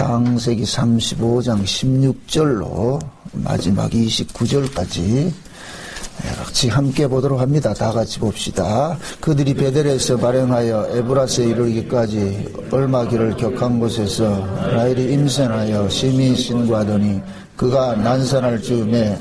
창세기 35장 16절로 마지막 29절까지 같이 함께 보도록 합니다. 다 같이 봅시다. 그들이 베델에서 발행하여 에브라스에 이르기까지 얼마 길을 격한 곳에서 라헬이 임신하여 심히 신고하더니 그가 난산할 즈음에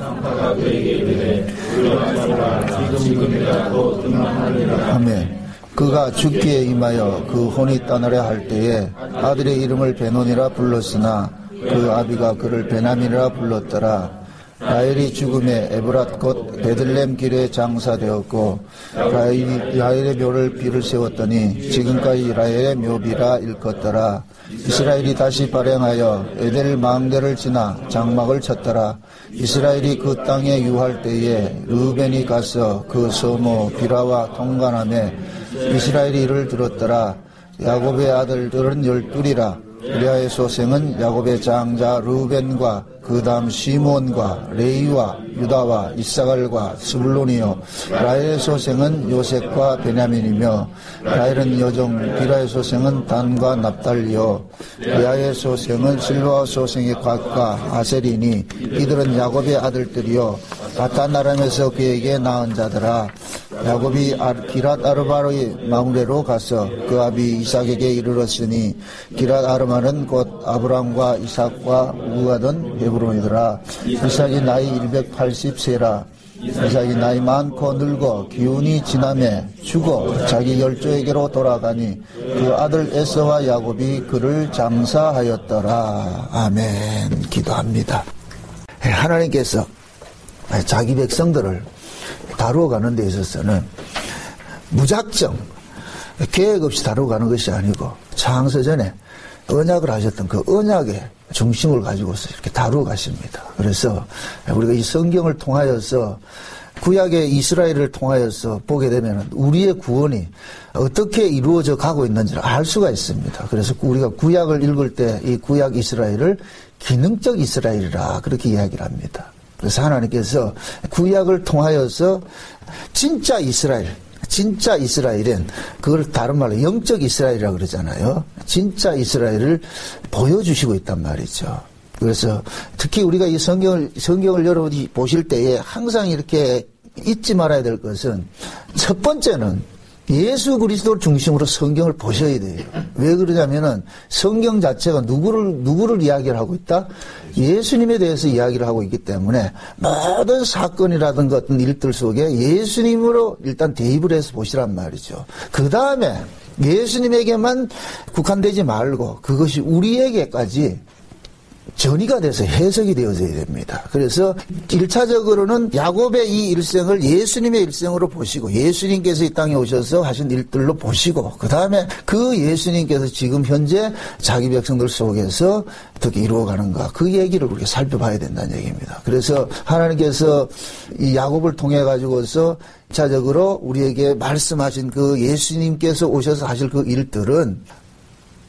아멘. 그가 죽기에 임하여 그 혼이 떠나려 할 때에 아들의 이름을 베논이라 불렀으나 그 아비가 그를 베냐민이라 불렀더라. 라헬이 죽음에 에브랏 곧 베들레헴 길에 장사되었고 라헬의 묘를 비를 세웠더니 지금까지 라헬의 묘비라 일컫더라. 이스라엘이 다시 발행하여 에델 망대를 지나 장막을 쳤더라. 이스라엘이 그 땅에 유할 때에 르우벤이 가서 그 소모 비라와 통관하며 이스라엘이 이를 들었더라. 야곱의 아들들은 12이라. 레아의 소생은 야곱의 장자 르우벤과 그 다음 시몬과 레이와 유다와 이사갈과 스불론이요. 라헬의 소생은 요셉과 베냐민이며 라헬은 여종 비라의 소생은 단과 납달리요. 레아의 소생은 실로아 소생의 갓과 아셀이니 이들은 야곱의 아들들이요. 바탄 아람에서 그에게 낳은 자들아. 야곱이 기랏 아르바의 망레로 가서 그 아비 이삭에게 이르렀으니 기랏 아르바는 곧 아브람과 이삭과 우가던 헤브론이더라. 이삭이 나이 180세라. 이삭이 나이 많고 늙어 기운이 지나매 죽어 자기 열조에게로 돌아가니 그 아들 에서와 야곱이 그를 장사하였더라. 아멘. 기도합니다. 하나님께서 자기 백성들을 다루어가는 데 있어서는 무작정 계획 없이 다루어가는 것이 아니고 창세전에 언약을 하셨던 그 언약의 중심을 가지고서 이렇게 다루어가십니다. 그래서 우리가 이 성경을 통하여서 구약의 이스라엘을 통하여서 보게 되면 우리의 구원이 어떻게 이루어져 가고 있는지를 알 수가 있습니다. 그래서 우리가 구약을 읽을 때 이 구약 이스라엘을 기능적 이스라엘이라 그렇게 이야기를 합니다. 그래서 하나님께서 구약을 통하여서 진짜 이스라엘은 그걸 다른 말로 영적 이스라엘이라고 그러잖아요. 진짜 이스라엘을 보여주시고 있단 말이죠. 그래서 특히 우리가 이 성경을 여러분이 보실 때에 항상 이렇게 잊지 말아야 될 것은 첫 번째는 예수 그리스도를 중심으로 성경을 보셔야 돼요. 왜 그러냐면은 성경 자체가 누구를 이야기를 하고 있다? 예수님에 대해서 이야기를 하고 있기 때문에 모든 사건이라든가 어떤 일들 속에 예수님으로 일단 대입을 해서 보시란 말이죠. 그 다음에 예수님에게만 국한되지 말고 그것이 우리에게까지 전이가 돼서 해석이 되어져야 됩니다. 그래서 1차적으로는 야곱의 이 일생을 예수님의 일생으로 보시고 예수님께서 이 땅에 오셔서 하신 일들로 보시고 그 다음에 그 예수님께서 지금 현재 자기 백성들 속에서 어떻게 이루어가는가 그 얘기를 우리가 살펴봐야 된다는 얘기입니다. 그래서 하나님께서 이 야곱을 통해 가지고서 1차적으로 우리에게 말씀하신 그 예수님께서 오셔서 하실 그 일들은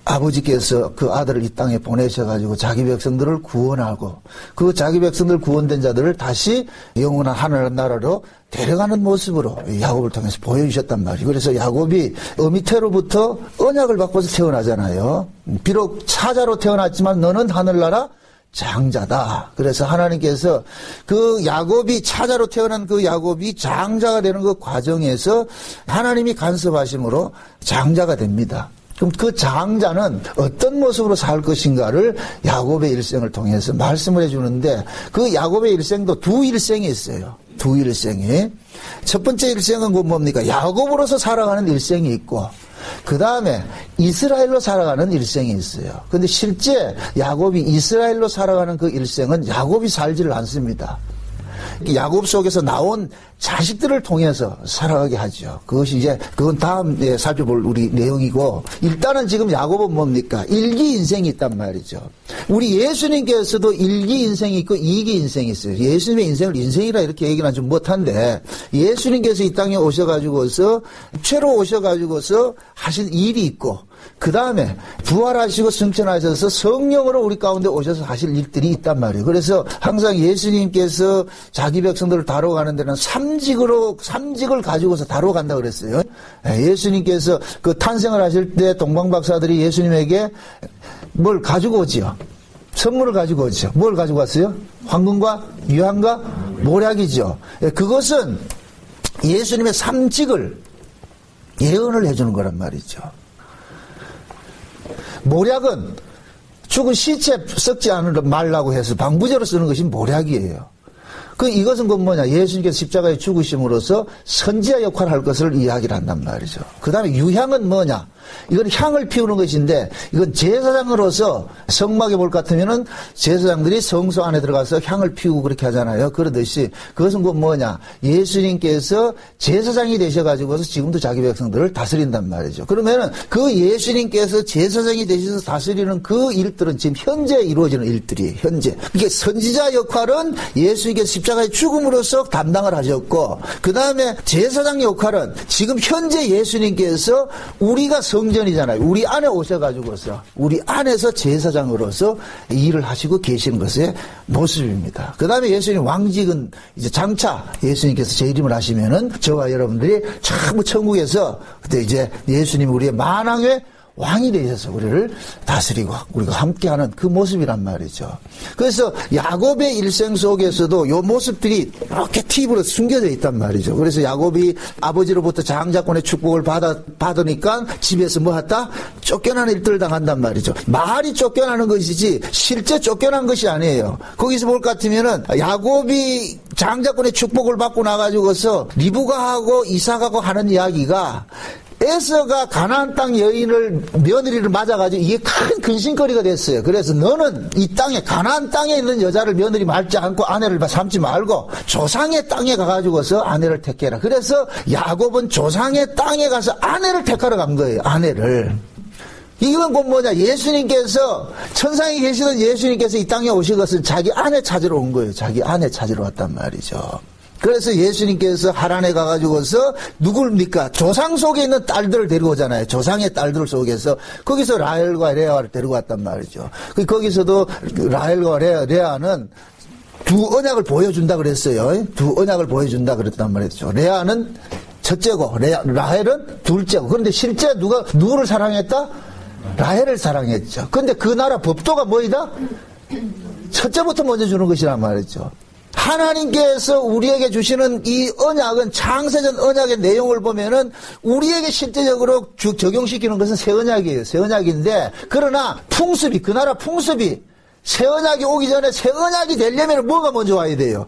아버지께서 그 아들을 이 땅에 보내셔가지고 자기 백성들을 구원하고 그 자기 백성들 구원된 자들을 다시 영원한 하늘나라로 데려가는 모습으로 야곱을 통해서 보여주셨단 말이에요. 그래서 야곱이 어미태로부터 언약을 받고서 태어나잖아요. 비록 차자로 태어났지만 너는 하늘나라 장자다. 그래서 하나님께서 그 야곱이 차자로 태어난 그 야곱이 장자가 되는 그 과정에서 하나님이 간섭하심으로 장자가 됩니다. 그럼 그 장자는 어떤 모습으로 살 것인가를 야곱의 일생을 통해서 말씀을 해주는데 그 야곱의 일생도 두 일생이 있어요. 두 일생이. 첫 번째 일생은 뭡니까? 야곱으로서 살아가는 일생이 있고 그 다음에 이스라엘로 살아가는 일생이 있어요. 그런데 실제 야곱이 이스라엘로 살아가는 그 일생은 야곱이 살지를 않습니다. 야곱 속에서 나온 자식들을 통해서 살아가게 하죠. 그건 다음에 살펴볼 우리 내용이고, 일단은 지금 야곱은 뭡니까? 일기 인생이 있단 말이죠. 우리 예수님께서도 일기 인생이 있고 이기 인생이 있어요. 예수님의 인생을 인생이라 이렇게 얘기는 좀 못한데, 예수님께서 이 땅에 오셔가지고서, 육체로 오셔가지고서 하신 일이 있고, 그 다음에 부활하시고 승천하셔서 성령으로 우리 가운데 오셔서 하실 일들이 있단 말이에요. 그래서 항상 예수님께서 자기 백성들을 다뤄가는 데는 삼직을 가지고서 다뤄간다 그랬어요. 예수님께서 그 탄생을 하실 때 동방박사들이 예수님에게 뭘 가지고 오지요? 선물을 가지고 오죠. 뭘 가지고 왔어요? 황금과 유향과 모략이죠. 그것은 예수님의 삼직을 예언을 해주는 거란 말이죠. 모략은 죽은 시체 썩지 말라고 해서 방부제로 쓰는 것이 모략이에요. 이것은 뭐냐? 예수님께서 십자가에 죽으심으로써 선지자 역할을 할 것을 이야기를 한단 말이죠. 그 다음에 유향은 뭐냐? 이건 향을 피우는 것인데, 이건 제사장으로서 성막에 볼 것 같으면은 제사장들이 성소 안에 들어가서 향을 피우고 그렇게 하잖아요. 그러듯이 그것은 뭐냐? 예수님께서 제사장이 되셔가지고서 지금도 자기 백성들을 다스린단 말이죠. 그러면은 그 예수님께서 제사장이 되셔서 다스리는 그 일들은 지금 현재 이루어지는 일들이에요. 현재. 이게 선지자 역할은 예수님께서 십자가의 죽음으로써 담당을 하셨고, 그 다음에 제사장 역할은 지금 현재 예수님께서 우리가 성전이잖아요. 우리 안에 오셔가지고서 우리 안에서 제사장으로서 일을 하시고 계시는 것의 모습입니다. 그 다음에 예수님 왕직은 이제 장차 예수님께서 재림을 하시면은 저와 여러분들이 전부 천국에서 그때 이제 예수님이 우리의 만왕의 왕이 되셔서 우리를 다스리고 우리가 함께하는 그 모습이란 말이죠. 그래서 야곱의 일생 속에서도 이 모습들이 이렇게 팁으로 숨겨져 있단 말이죠. 그래서 야곱이 아버지로부터 장자권의 축복을 받으니까 집에서 뭐 했다? 쫓겨나는 일들을 당한단 말이죠. 말이 쫓겨나는 것이지 실제 쫓겨난 것이 아니에요. 거기서 볼 것 같으면은 야곱이 장자권의 축복을 받고 나가지고서 리브가하고 이삭하고 하는 이야기가 에서가 가나안 땅 여인을 며느리를 맞아가지고 이게 큰 근심거리가 됐어요. 그래서 너는 이 땅에 가나안 땅에 있는 여자를 며느리 맞지 않고 아내를 삼지 말고 조상의 땅에 가가지고서 아내를 택해라. 그래서 야곱은 조상의 땅에 가서 아내를 택하러 간 거예요. 아내를. 이건 곧 뭐냐? 예수님께서 천상에 계시던 예수님께서 이 땅에 오신 것은 자기 아내 찾으러 온 거예요. 자기 아내 찾으러 왔단 말이죠. 그래서 예수님께서 하란에 가가지고서 누굴입니까? 조상 속에 있는 딸들을 데리고 오잖아요. 조상의 딸들 속에서 거기서 라헬과 레아를 데리고 왔단 말이죠. 거기서도 라헬과 레아는 두 언약을 보여준다 그랬어요. 두 언약을 보여준다 그랬단 말이죠. 레아는 첫째고 라헬은 둘째고. 그런데 실제 누구를 사랑했다? 라헬을 사랑했죠. 그런데 그 나라 법도가 뭐이다? 첫째부터 먼저 주는 것이란 말이죠. 하나님께서 우리에게 주시는 이 언약은 창세전 언약의 내용을 보면은 우리에게 실제적으로 적용시키는 것은 새 언약이에요. 새 언약인데, 그러나 풍습이, 그 나라 풍습이 새 언약이 오기 전에 새 언약이 되려면 뭐가 먼저 와야 돼요?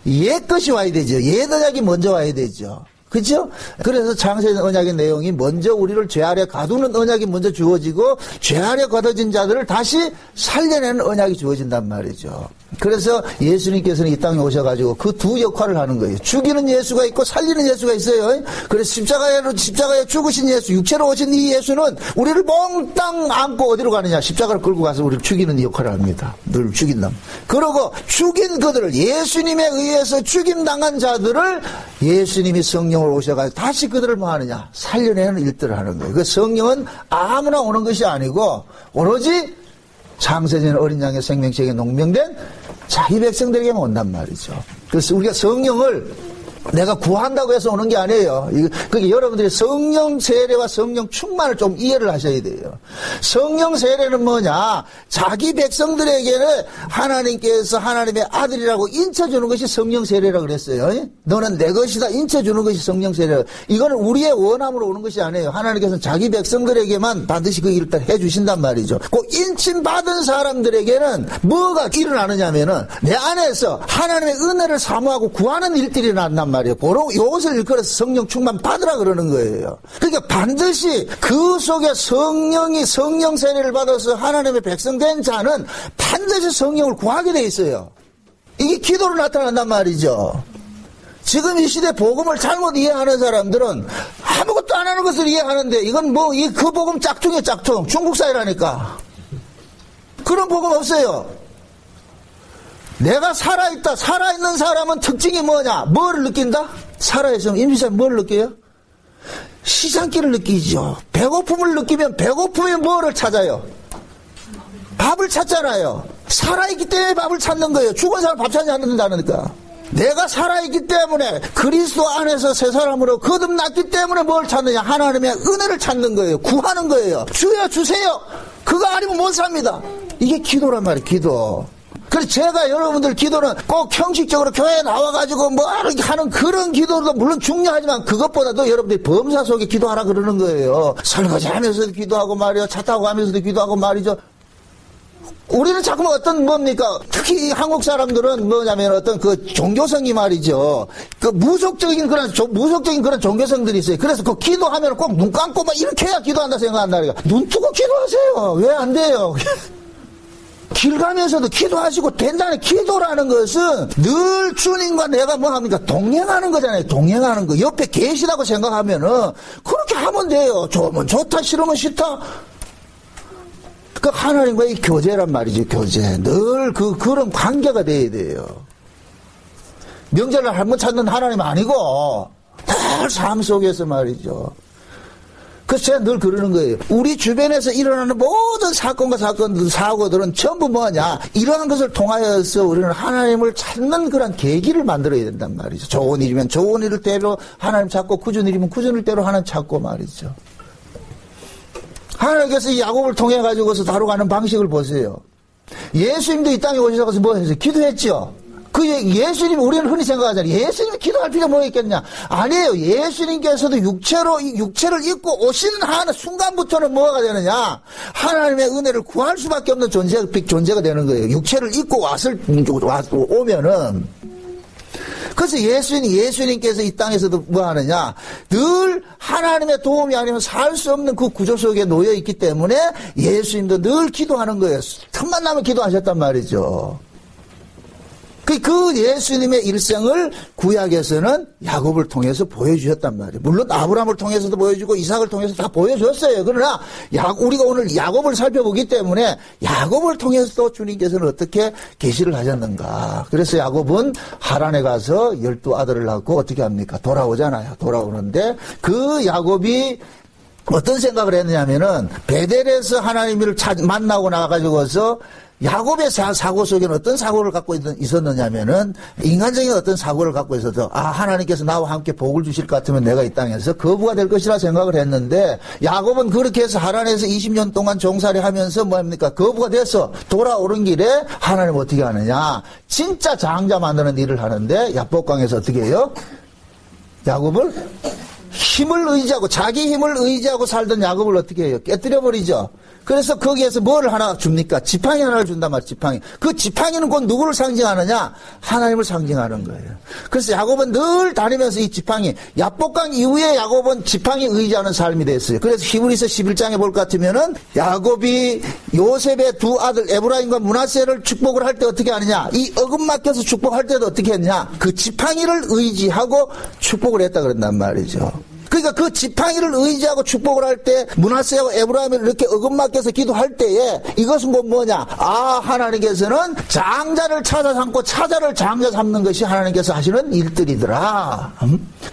옛 것이 와야 되죠. 옛 언약이 먼저 와야 되죠. 그죠? 그래서 창세전 언약의 내용이 먼저 우리를 죄 아래 가두는 언약이 먼저 주어지고 죄 아래 가둬진 자들을 다시 살려내는 언약이 주어진단 말이죠. 그래서 예수님께서는 이 땅에 오셔가지고 그 두 역할을 하는 거예요. 죽이는 예수가 있고 살리는 예수가 있어요. 그래서 십자가에 죽으신 예수, 육체로 오신 이 예수는 우리를 몽땅 안고 어디로 가느냐? 십자가를 끌고 가서 우리를 죽이는 역할을 합니다. 늘 죽인다. 그러고 죽인 그들을, 예수님에 의해서 죽임당한 자들을 예수님이 성령을 오셔가지고 다시 그들을 뭐 하느냐? 살려내는 일들을 하는 거예요. 그 성령은 아무나 오는 것이 아니고 오로지 창세전 어린 양의 생명책에 농명된 자기 백성들에게만 온단 말이죠. 그래서 우리가 성령을 내가 구한다고 해서 오는 게 아니에요. 그게 여러분들이 성령 세례와 성령 충만을 좀 이해를 하셔야 돼요. 성령 세례는 뭐냐? 자기 백성들에게는 하나님께서 하나님의 아들이라고 인쳐주는 것이 성령 세례라고 그랬어요. 너는 내 것이다 인쳐주는 것이 성령 세례. 이거는 우리의 원함으로 오는 것이 아니에요. 하나님께서는 자기 백성들에게만 반드시 그 일을 해주신단 말이죠. 그 인침받은 사람들에게는 뭐가 일어나느냐면은 내 안에서 하나님의 은혜를 사모하고 구하는 일들이 일어난단 말이에요. 바로 이것을 일컬어서 성령 충만 받으라 그러는 거예요. 그러니까 반드시 그 속에 성령이 성령 세례를 받아서 하나님의 백성 된 자는 반드시 성령을 구하게 돼 있어요. 이게 기도로 나타난단 말이죠. 지금 이 시대 복음을 잘못 이해하는 사람들은 아무것도 안 하는 것을 이해하는데 이건 뭐 그 복음 짝퉁이에요. 짝퉁. 중국 사회라니까. 그런 복음 없어요. 내가 살아있다. 살아있는 사람은 특징이 뭐냐? 뭐를 느낀다? 살아있으면 임시사는 뭘 느껴요? 시장기를 느끼죠. 배고픔을 느끼면 배고픔에 뭐를 찾아요? 밥을 찾잖아요. 살아있기 때문에 밥을 찾는 거예요. 죽은 사람 밥 찾지 않는다니까. 내가 살아있기 때문에 그리스도 안에서 새 사람으로 거듭났기 때문에 뭘 찾느냐? 하나님의 은혜를 찾는 거예요. 구하는 거예요. 주여 주세요. 그거 아니면 못 삽니다. 이게 기도란 말이에요, 기도. 그래서 제가 여러분들 기도는 꼭 형식적으로 교회에 나와가지고 뭐 하는 그런 기도도 물론 중요하지만 그것보다도 여러분들이 범사 속에 기도하라 그러는 거예요. 설거지 하면서도 기도하고 말이요. 차 타고 가면서도 기도하고 말이죠. 우리는 자꾸 어떤 뭡니까? 특히 한국 사람들은 뭐냐면 어떤 그 종교성이 말이죠. 그 무속적인 그런 종교성들이 있어요. 그래서 그 기도하면 꼭 눈 감고 막 이렇게 해야 기도한다 생각한다. 눈 뜨고 기도하세요. 왜 안 돼요? 길 가면서도 기도하시고 된다는 기도라는 것은 늘 주님과 내가 뭐 합니까? 동행하는 거잖아요. 동행하는 거. 옆에 계시다고 생각하면은 그렇게 하면 돼요. 좋으면 좋다, 싫으면 싫다. 그 하나님과의 교제란 말이지, 교제. 늘 그런 관계가 돼야 돼요. 명절을 한번 찾는 하나님 아니고 늘 삶 속에서 말이죠. 그래서 제가 늘 그러는 거예요. 우리 주변에서 일어나는 모든 사건과 사고들은 전부 뭐냐. 이러한 것을 통하여서 우리는 하나님을 찾는 그런 계기를 만들어야 된단 말이죠. 좋은 일이면 좋은 일을 대로 하나님 찾고 굳은 일이면 굳은 일대로 하나님 찾고 말이죠. 하나님께서 이 야곱을 통해 가지고서 다뤄가는 방식을 보세요. 예수님도 이 땅에 오셔서 뭐 했어요? 기도했죠. 그 예수님 우리는 흔히 생각하잖아요. 예수님이 기도할 필요가 뭐 있겠냐? 아니에요. 예수님께서도 육체를 입고 오시는 하는 순간부터는 뭐가 되느냐? 하나님의 은혜를 구할 수밖에 없는 존재가 되는 거예요. 육체를 입고 오면은. 그래서 예수님께서 이 땅에서도 뭐 하느냐? 늘 하나님의 도움이 아니면 살 수 없는 그 구조 속에 놓여 있기 때문에 예수님도 늘 기도하는 거예요. 틈만 나면 기도하셨단 말이죠. 그 예수님의 일생을 구약에서는 야곱을 통해서 보여주셨단 말이에요. 물론 아브라함을 통해서도 보여주고 이삭을 통해서 다 보여줬어요. 그러나 우리가 오늘 야곱을 살펴보기 때문에 야곱을 통해서도 주님께서는 어떻게 계시를 하셨는가. 그래서 야곱은 하란에 가서 12아들을 낳고 어떻게 합니까? 돌아오잖아요. 돌아오는데 그 야곱이 어떤 생각을 했느냐면은 베델에서 하나님을 만나고 나가지고서 야곱의 사고 속에는 어떤 사고를 갖고 있었느냐면은 인간적인 어떤 사고를 갖고 있어서 하나님께서 나와 함께 복을 주실 것 같으면 내가 이 땅에서 거부가 될 것이라 생각을 했는데 야곱은 그렇게 해서 하란에서 20년 동안 종살이 하면서 뭐합니까? 거부가 돼서 돌아오는 길에 하나님 어떻게 하느냐? 진짜 장자 만드는 일을 하는데 야복강에서 어떻게 해요? 야곱을 힘을 의지하고 자기 힘을 의지하고 살던 야곱을 어떻게 해요? 깨뜨려 버리죠. 그래서 거기에서 뭐를 하나 줍니까? 지팡이 하나를 준단 말이에요. 지팡이. 그 지팡이는 곧 누구를 상징하느냐? 하나님을 상징하는 거예요. 그래서 야곱은 늘 다니면서 이 지팡이, 야복강 이후에 야곱은 지팡이 의지하는 삶이 됐어요. 그래서 히브리서 11장에 볼 것 같으면은 야곱이 요셉의 두 아들 에브라임과 므낫세를 축복을 할 때 어떻게 하느냐? 이 어금 맡겨서 축복할 때도 어떻게 했냐? 그 지팡이를 의지하고 축복을 했다 그런단 말이죠. 그러니까 그 지팡이를 의지하고 축복을 할 때 므낫세와 에브라임을 이렇게 어금 맡겨서 기도할 때에 이것은 곧 뭐냐? 하나님께서는 장자를 찾아 삼고 차자를 장자 삼는 것이 하나님께서 하시는 일들이더라.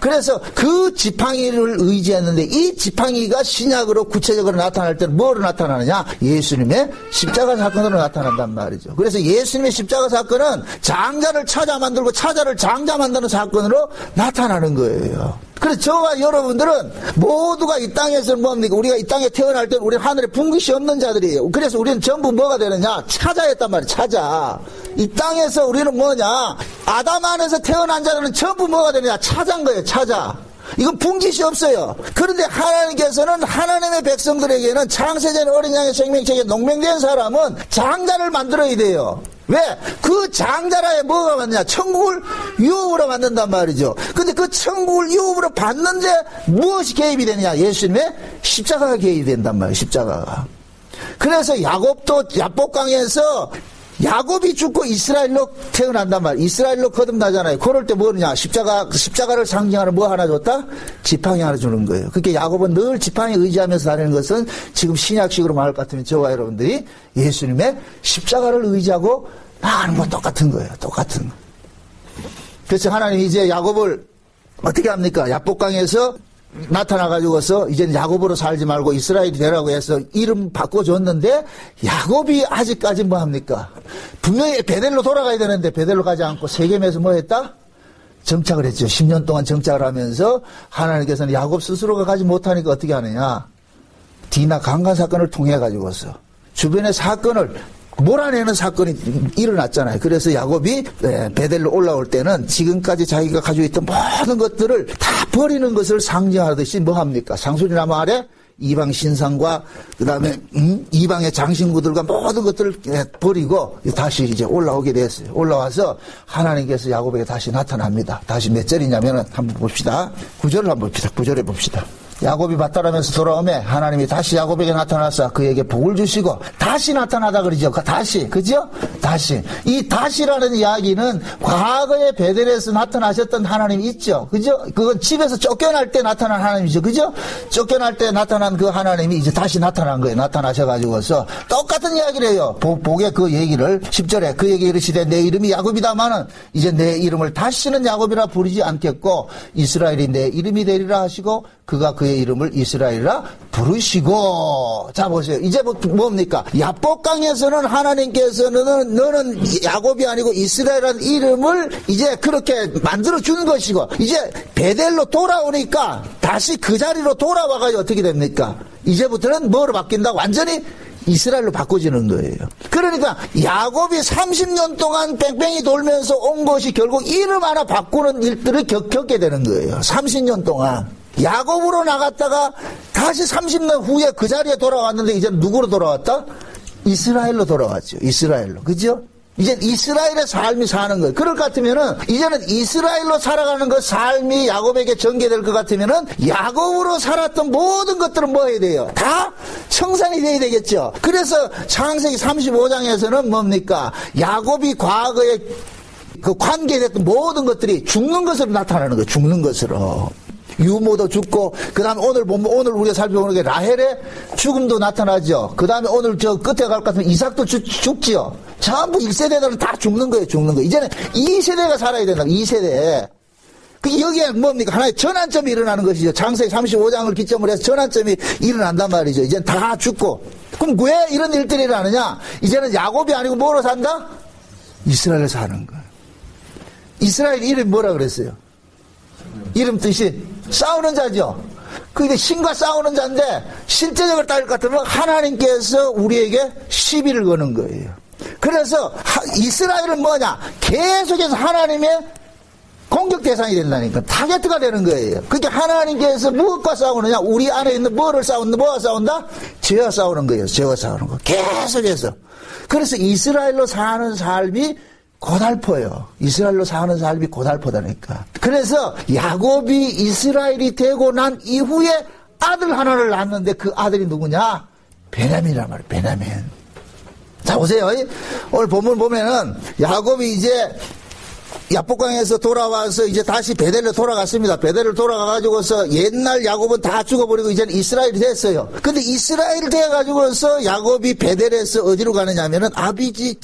그래서 그 지팡이를 의지했는데 이 지팡이가 신약으로 구체적으로 나타날 때는 뭐로 나타나느냐? 예수님의 십자가 사건으로 나타난단 말이죠. 그래서 예수님의 십자가 사건은 장자를 찾아 만들고 차자를 장자 만드는 사건으로 나타나는 거예요. 그래서 저와 여러분들은 모두가 이 땅에서 뭡니까? 우리가 이 땅에 태어날 때는 우리 하늘에 분깃이 없는 자들이에요. 그래서 우리는 전부 뭐가 되느냐? 차자였단 말이에요. 차자. 이 땅에서 우리는 뭐냐? 아담 안에서 태어난 자들은 전부 뭐가 되느냐? 차자인 거예요. 차자. 이건 분깃이 없어요. 그런데 하나님께서는 하나님의 백성들에게는 창세전 어린 양의 생명책에 농명된 사람은 장자를 만들어야 돼요. 왜? 그 장자라에 뭐가 맞냐? 천국을 유업으로 만든단 말이죠. 근데 그 천국을 유업으로 받는데 무엇이 개입이 되느냐? 예수님의 십자가가 개입이 된단 말이에요. 십자가가. 그래서 야곱도 야복강에서 야곱이 죽고 이스라엘로 태어난단 말이에요. 이스라엘로 거듭나잖아요. 그럴 때 뭐냐? 십자가를 상징하는 뭐 하나 줬다? 지팡이 하나 주는 거예요. 그러니까 야곱은 늘 지팡이 의지하면서 다니는 것은 지금 신약식으로 말할 것 같으면 저와 여러분들이 예수님의 십자가를 의지하고 나가는 건 똑같은 거예요. 똑같은 거. 그래서 하나님이 이제 야곱을 어떻게 합니까? 야복강에서 나타나가지고서 이제는 야곱으로 살지 말고 이스라엘이 되라고 해서 이름 바꿔줬는데 야곱이 아직까지 뭐 합니까? 분명히 베델로 돌아가야 되는데 베델로 가지 않고 세겜에서 뭐 했다? 정착을 했죠. 10년 동안 정착을 하면서 하나님께서는 야곱 스스로가 가지 못하니까 어떻게 하느냐? 디나 강간 사건을 통해 가지고서 주변의 사건을 몰아내는 사건이 일어났잖아요. 그래서 야곱이 베델로 올라올 때는 지금까지 자기가 가지고 있던 모든 것들을 다 버리는 것을 상징하듯이 뭐 합니까? 상수리나무 아래 이방 신상과 그다음에 이방의 장신구들과 모든 것들을 버리고 다시 이제 올라오게 됐어요. 올라와서 하나님께서 야곱에게 다시 나타납니다. 다시 몇 절이냐면은 한번 봅시다. 9절을 한번 봅시다. 9절에 봅시다. 야곱이 밭다라면서 돌아오매 하나님이 다시 야곱에게 나타나서 그에게 복을 주시고 다시 나타나다 그러죠. 다시, 그죠? 다시. 이 다시라는 이야기는 과거에 베델에서 나타나셨던 하나님이 있죠. 그죠? 그건 집에서 쫓겨날 때 나타난 하나님이죠. 그죠? 쫓겨날 때 나타난 그 하나님이 이제 다시 나타난 거예요. 나타나셔가지고서 똑같은 이야기를 해요. 복의 그 얘기를 10절에 그에게 이르시되 내 이름이 야곱이다마는 이제 내 이름을 다시는 야곱이라 부르지 않겠고 이스라엘이 내 이름이 되리라 하시고 그가 그의 이름을 이스라엘이라 부르시고. 자 보세요. 이제 뭡니까? 야복강에서는 하나님께서는 너는 야곱이 아니고 이스라엘이라는 이름을 이제 그렇게 만들어 준 것이고 이제 베델로 돌아오니까 다시 그 자리로 돌아와가지고 어떻게 됩니까? 이제부터는 뭐로 바뀐다? 완전히 이스라엘로 바꿔지는 거예요. 그러니까 야곱이 30년 동안 뺑뺑이 돌면서 온 것이 결국 이름 하나 바꾸는 일들을 겪게 되는 거예요. 30년 동안. 야곱으로 나갔다가 다시 30년 후에 그 자리에 돌아왔는데 이제 누구로 돌아왔다? 이스라엘로 돌아왔죠. 이스라엘로. 그죠? 이제 이스라엘의 삶이 사는 거예요. 그럴 것 같으면은 이제는 이스라엘로 살아가는 그 삶이 야곱에게 전개될 것 같으면은 야곱으로 살았던 모든 것들은 뭐 해야 돼요? 다 청산이 돼야 되겠죠. 그래서 창세기 35장에서는 뭡니까? 야곱이 과거에 그 관계됐던 모든 것들이 죽는 것으로 나타나는 거예요. 죽는 것으로. 유모도 죽고, 그 다음에 오늘 우리가 살펴보는 게 라헬의 죽음도 나타나죠. 그 다음에 오늘 저 끝에 갈 것 같으면 이삭도 죽지요. 전부 1세대들은 다 죽는 거예요, 죽는 거. 이제는 2세대가 살아야 된다, 2세대. 여기에 뭡니까? 하나의 전환점이 일어나는 것이죠. 창세기 35장을 기점으로 해서 전환점이 일어난단 말이죠. 이제는 다 죽고. 그럼 왜 이런 일들이 일어나느냐? 이제는 야곱이 아니고 뭐로 산다? 이스라엘을 사는 거예요. 이스라엘 이름이 뭐라 그랬어요? 이름 뜻이 싸우는 자죠. 그게 신과 싸우는 자인데 실제적으로 따질 것 같으면 하나님께서 우리에게 시비를 거는 거예요. 그래서 이스라엘은 뭐냐? 계속해서 하나님의 공격 대상이 된다니까. 타겟가 되는 거예요. 그러니까 하나님께서 무엇과 싸우느냐? 우리 안에 있는 뭐를 싸운다? 뭐가 싸운다? 죄와 싸우는 거예요. 죄와 싸우는 거. 계속해서. 그래서 이스라엘로 사는 삶이 고달퍼요. 이스라엘로 사는 삶이 고달퍼다니까. 그래서 야곱이 이스라엘이 되고 난 이후에 아들 하나를 낳았는데 그 아들이 누구냐? 베냐민이란 말이에요. 베냐민. 자 보세요. 오늘 본문 보면은 야곱이 이제 야복강에서 돌아와서 이제 다시 베델로 돌아갔습니다. 베델로 돌아가가지고서 옛날 야곱은 다 죽어버리고 이제는 이스라엘이 됐어요. 근데 이스라엘이 돼가지고서 야곱이 베델에서 어디로 가느냐면은 아버지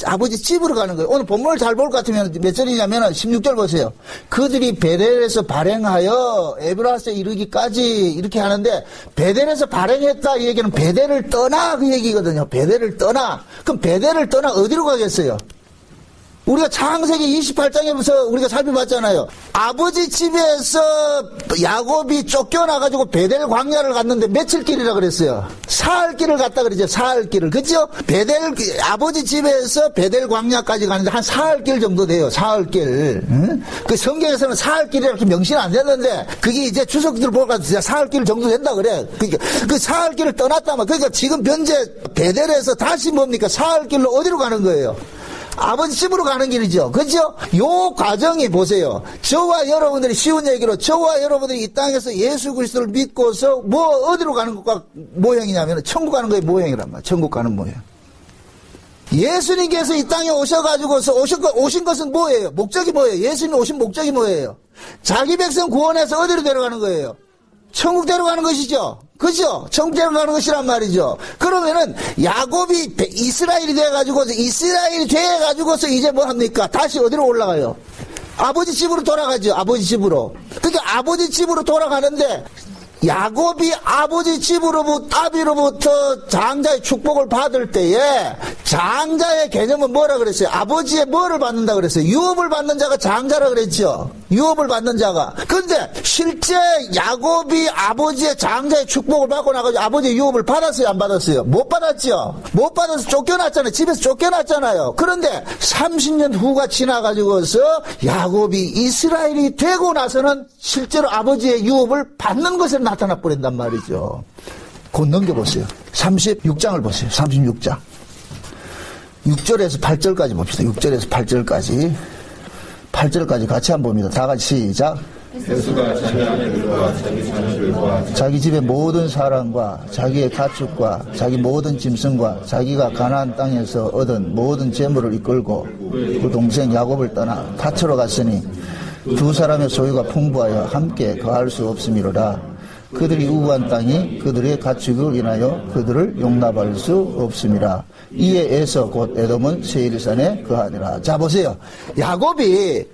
집으로 가는 거예요. 오늘 본문을 잘 볼 것 같으면 몇 절이냐면은 16절 보세요. 그들이 베델에서 발행하여 에브라스에 이르기까지 이렇게 하는데 베델에서 발행했다 이 얘기는 베델을 떠나 그 얘기거든요. 베델을 떠나. 그럼 베델을 떠나 어디로 가겠어요? 우리가 창세기 28장에서 우리가 살펴봤잖아요. 아버지 집에서 야곱이 쫓겨나가지고 베델 광야를 갔는데 며칠 길이라 그랬어요? 사흘 길을 갔다 그러죠. 사흘 길을. 그죠? 아버지 집에서 베델 광야까지 가는데 한 사흘 길 정도 돼요. 사흘 길. 응? 그 성경에서는 사흘 길이 이렇게 명시는 안 됐는데 그게 이제 주석들 보니까 사흘 길 정도 된다 그래. 그러니까 그 사흘 길을 떠났다면 그러니까 지금 현재 베델에서 다시 뭡니까? 사흘 길로 어디로 가는 거예요? 아버지 집으로 가는 길이죠. 그죠? 요 과정이 보세요. 저와 여러분들이 쉬운 얘기로 저와 여러분들이 이 땅에서 예수 그리스도를 믿고서 어디로 가는 것과 모형이냐면 천국 가는 거의 모형이란 말이에요. 천국 가는 모형. 예수님께서 이 땅에 오셔가지고서 오신 것은 뭐예요? 목적이 뭐예요? 예수님 오신 목적이 뭐예요? 자기 백성 구원해서 어디로 데려가는 거예요? 천국 데려가는 것이죠. 그죠? 천국 데려가는 것이란 말이죠. 그러면은 야곱이 이스라엘이 돼가지고서 이제 뭐 합니까? 다시 어디로 올라가요? 아버지 집으로 돌아가죠. 아버지 집으로. 그러니까 아버지 집으로 돌아가는데 야곱이 아버지 아비로부터 장자의 축복을 받을 때에 장자의 개념은 뭐라 그랬어요? 아버지의 뭐를 받는다 그랬어요? 유업을 받는 자가 장자라 그랬죠. 유업을 받는 자가. 근데 실제 야곱이 아버지의 장자의 축복을 받고 나가지고 아버지의 유업을 받았어요? 안 받았어요? 못 받았죠. 못 받아서 쫓겨났잖아요. 집에서 쫓겨났잖아요. 그런데 30년 후가 지나가지고서 야곱이 이스라엘이 되고 나서는 실제로 아버지의 유업을 받는 것으로 나타나 버린단 말이죠. 곧 넘겨보세요. 36장을 보세요. 36장. 6절에서 8절까지 봅시다. 6절에서 8절까지. 8절까지 같이 한번 봅니다. 다 같이 시작. 에서가 자기 아내들과 자기 자녀들과 자기 집의 모든 사람과 자기의 가축과 자기 모든 짐승과 자기가 가나안 땅에서 얻은 모든 재물을 이끌고 그 동생 야곱을 떠나 밭으로 갔으니 두 사람의 소유가 풍부하여 함께 거할 수 없음이로라. 그들이 우구한 땅이 그들의 가축을 인하여 그들을 용납할 수 없음이라. 이에 에서 곧 에돔은 세일산에 거하니라. 자 보세요. 야곱이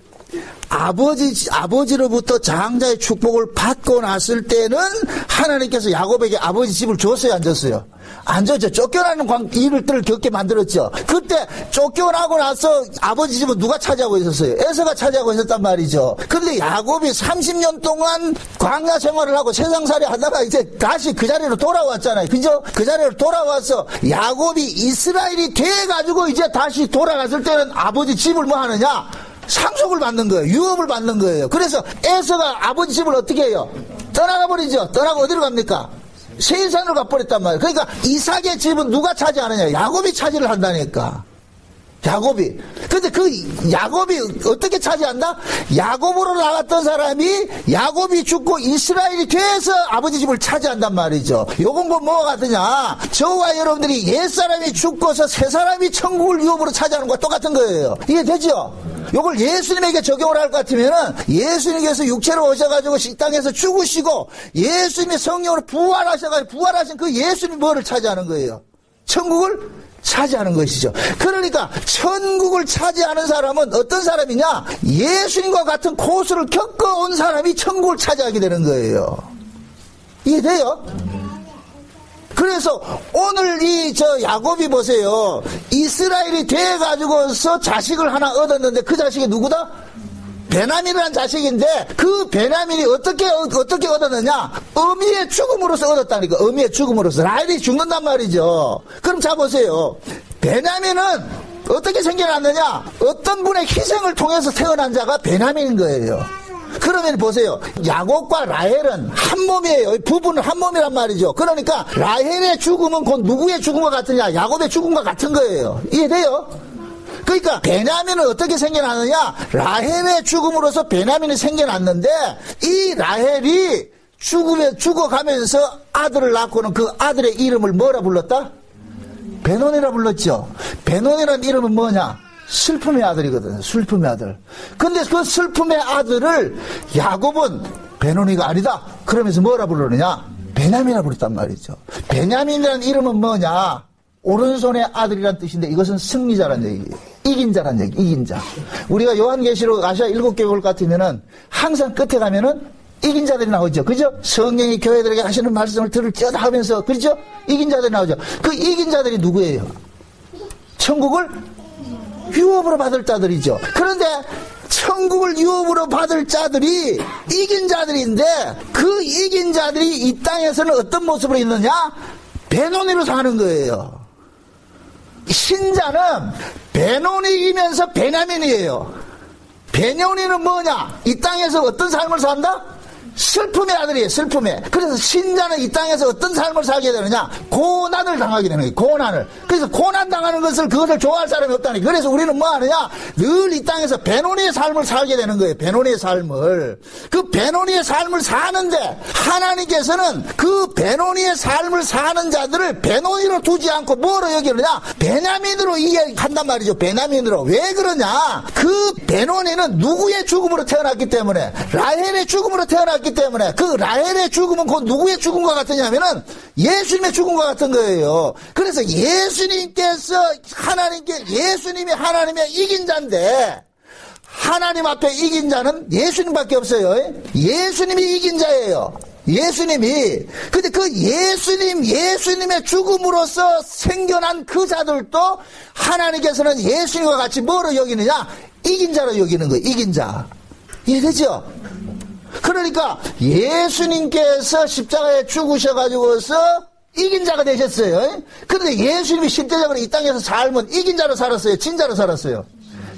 아버지로부터 장자의 축복을 받고 났을 때는 하나님께서 야곱에게 아버지 집을 줬어요, 안 줬어요? 안 줬죠. 쫓겨나는 일들을 겪게 만들었죠. 그때 쫓겨나고 나서 아버지 집은 누가 차지하고 있었어요? 에서가 차지하고 있었단 말이죠. 그런데 야곱이 30년 동안 광야 생활을 하고 세상살이 하다가 이제 다시 그 자리로 돌아왔잖아요. 그죠? 그 자리로 돌아와서 야곱이 이스라엘이 돼가지고 이제 다시 돌아갔을 때는 아버지 집을 뭐 하느냐? 상속을 받는 거예요. 유업을 받는 거예요. 그래서 에서가 아버지 집을 어떻게 해요? 떠나가 버리죠. 떠나고 어디로 갑니까? 세일산으로 가버렸단 말이에요. 그러니까 이삭의 집은 누가 차지하느냐? 야곱이 차지를 한다니까. 야곱이. 근데 그 야곱이 어떻게 차지한다? 야곱으로 나갔던 사람이 야곱이 죽고 이스라엘이 돼서 아버지 집을 차지한단 말이죠. 요건 뭐가 같으냐? 저와 여러분들이 옛사람이 죽고서 새사람이 천국을 유업으로 차지하는 것과 똑같은 거예요. 이해되죠? 요걸 예수님에게 적용을 할 것 같으면은 예수님께서 육체로 오셔가지고 이 땅에서 죽으시고 예수님이 성령으로 부활하신 그 예수님 뭐를 차지하는 거예요? 천국을 차지하는 것이죠. 그러니까 천국을 차지하는 사람은 어떤 사람이냐? 예수님과 같은 고수를 겪어온 사람이 천국을 차지하게 되는 거예요. 이해돼요? 그래서 오늘 야곱이 보세요. 이스라엘이 돼가지고서 자식을 하나 얻었는데 그 자식이 누구다? 베냐민이라는 자식인데 그 베냐민이 어떻게 얻었느냐? 어미의 죽음으로서 얻었다니까. 어미의 죽음으로서. 라헬이 죽는단 말이죠. 그럼 자 보세요. 베냐민은 어떻게 생겨났느냐? 어떤 분의 희생을 통해서 태어난 자가 베냐민인 거예요. 그러면 보세요. 야곱과 라헬은 한 몸이에요. 부부는 한 몸이란 말이죠. 그러니까 라헬의 죽음은 곧 누구의 죽음과 같으냐? 야곱의 죽음과 같은 거예요. 이해돼요? 그러니까 베냐민은 어떻게 생겨났느냐? 라헬의 죽음으로서 베냐민이 생겨났는데 이 라헬이 죽어가면서 아들을 낳고는 그 아들의 이름을 뭐라 불렀다? 베노니라 불렀죠. 베노니라는 이름은 뭐냐? 슬픔의 아들이거든요. 슬픔의 아들. 근데 그 슬픔의 아들을 야곱은 베노니가 아니다. 그러면서 뭐라 부르느냐? 베냐민이라 부르단 말이죠. 베냐민이라는 이름은 뭐냐? 오른손의 아들이란 뜻인데 이것은 승리자란 얘기예요. 이긴 자란 얘기, 이긴 자. 우리가 요한계시록 아시아 7개국 같으면은 항상 끝에 가면은 이긴 자들이 나오죠. 그죠? 성령이 교회들에게 하시는 말씀을 들을 듯 하면서, 그렇죠? 이긴 자들이 나오죠. 그 이긴 자들이 누구예요? 천국을 유업으로 받을 자들이죠. 그런데 천국을 유업으로 받을 자들이 이긴 자들인데 그 이긴 자들이 이 땅에서는 어떤 모습으로 있느냐? 베노니로 사는 거예요. 신자는 베노니이면서 베냐민이에요. 베냐민은 뭐냐? 이 땅에서 어떤 삶을 산다? 슬픔의 아들이에요. 슬픔의. 그래서 신자는 이 땅에서 어떤 삶을 살게 되느냐? 고난을 당하게 되는 거예요. 고난을. 그래서 고난 당하는 그것을 좋아할 사람이 없다니. 그래서 우리는 뭐 하느냐? 늘 이 땅에서 베노니의 삶을 살게 되는 거예요. 베노니의 삶을. 그 베노니의 삶을 사는데 하나님께서는 그 베노니의 삶을 사는 자들을 베노니로 두지 않고 뭐로 여기느냐? 베냐민으로 이해한단 말이죠. 베냐민으로. 왜 그러냐? 그 베노니는 누구의 죽음으로 태어났기 때문에, 라헬의 죽음으로 태어났기 때문에, 그 라헬의 죽음은 곧 누구의 죽음과 같으냐면은 예수님의 죽음과 같은 거예요. 그래서 예수님이 하나님의 이긴 자인데, 하나님 앞에 이긴 자는 예수님밖에 없어요. 예수님이 이긴 자예요. 예수님이. 근데 그 예수님의 죽음으로써 생겨난 그 자들도 하나님께서는 예수님과 같이 뭐로 여기느냐? 이긴 자로 여기는 거예요. 이긴 자. 이해되죠? 그러니까 예수님께서 십자가에 죽으셔가지고서 이긴 자가 되셨어요. 그런데 예수님이 실제적으로 이 땅에서 삶은 이긴 자로 살았어요? 진자로 살았어요?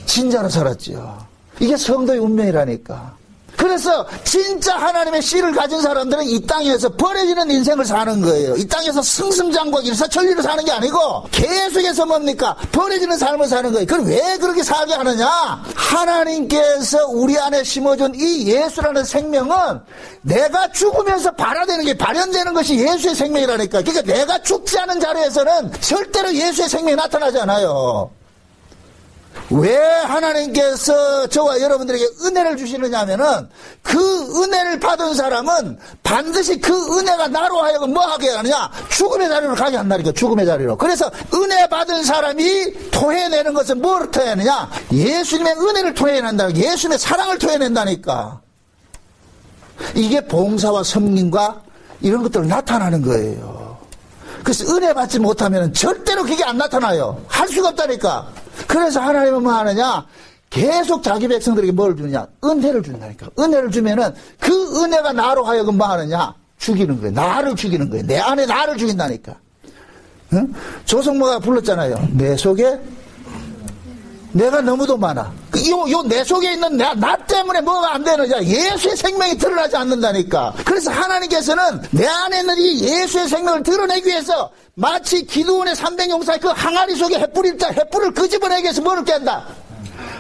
진자로 살았죠. 이게 성도의 운명이라니까. 그래서 진짜 하나님의 씨를 가진 사람들은 이 땅에서 버려지는 인생을 사는 거예요. 이 땅에서 승승장구하고 일사천리로 사는 게 아니고 계속해서 뭡니까? 버려지는 삶을 사는 거예요. 그럼 왜 그렇게 살게 하느냐? 하나님께서 우리 안에 심어준 이 예수라는 생명은 내가 죽으면서 발화되는 게 발현되는 것이 예수의 생명이라니까. 그러니까 내가 죽지 않은 자리에서는 절대로 예수의 생명이 나타나지 않아요. 왜 하나님께서 저와 여러분들에게 은혜를 주시느냐 하면은 그 은혜를 받은 사람은 반드시 그 은혜가 나로 하여금 뭐 하게 하느냐? 죽음의 자리로 가게 한다니까. 죽음의 자리로. 그래서 은혜 받은 사람이 토해내는 것은 뭘 토해내느냐? 예수님의 은혜를 토해낸다니까. 예수님의 사랑을 토해낸다니까. 이게 봉사와 섬김과 이런 것들 나타나는 거예요. 그래서 은혜 받지 못하면 절대로 그게 안 나타나요. 할 수가 없다니까. 그래서 하나님은 뭐 하느냐? 계속 자기 백성들에게 뭘 주느냐? 은혜를 준다니까. 은혜를 주면은 그 은혜가 나로 하여금 뭐 하느냐? 죽이는 거예요. 나를 죽이는 거예요. 내 안에 나를 죽인다니까. 응? 조성모가 불렀잖아요. 내 속에 내가 너무도 많아. 요 내 속에 있는 나 때문에 뭐가 안 되느냐? 예수의 생명이 드러나지 않는다니까. 그래서 하나님께서는 내 안에 있는 이 예수의 생명을 드러내기 위해서 마치 기드온의 300용사의 그 항아리 속에 횃불이 있다. 횃불을 끄집어내기 위해서 뭐를 깬다?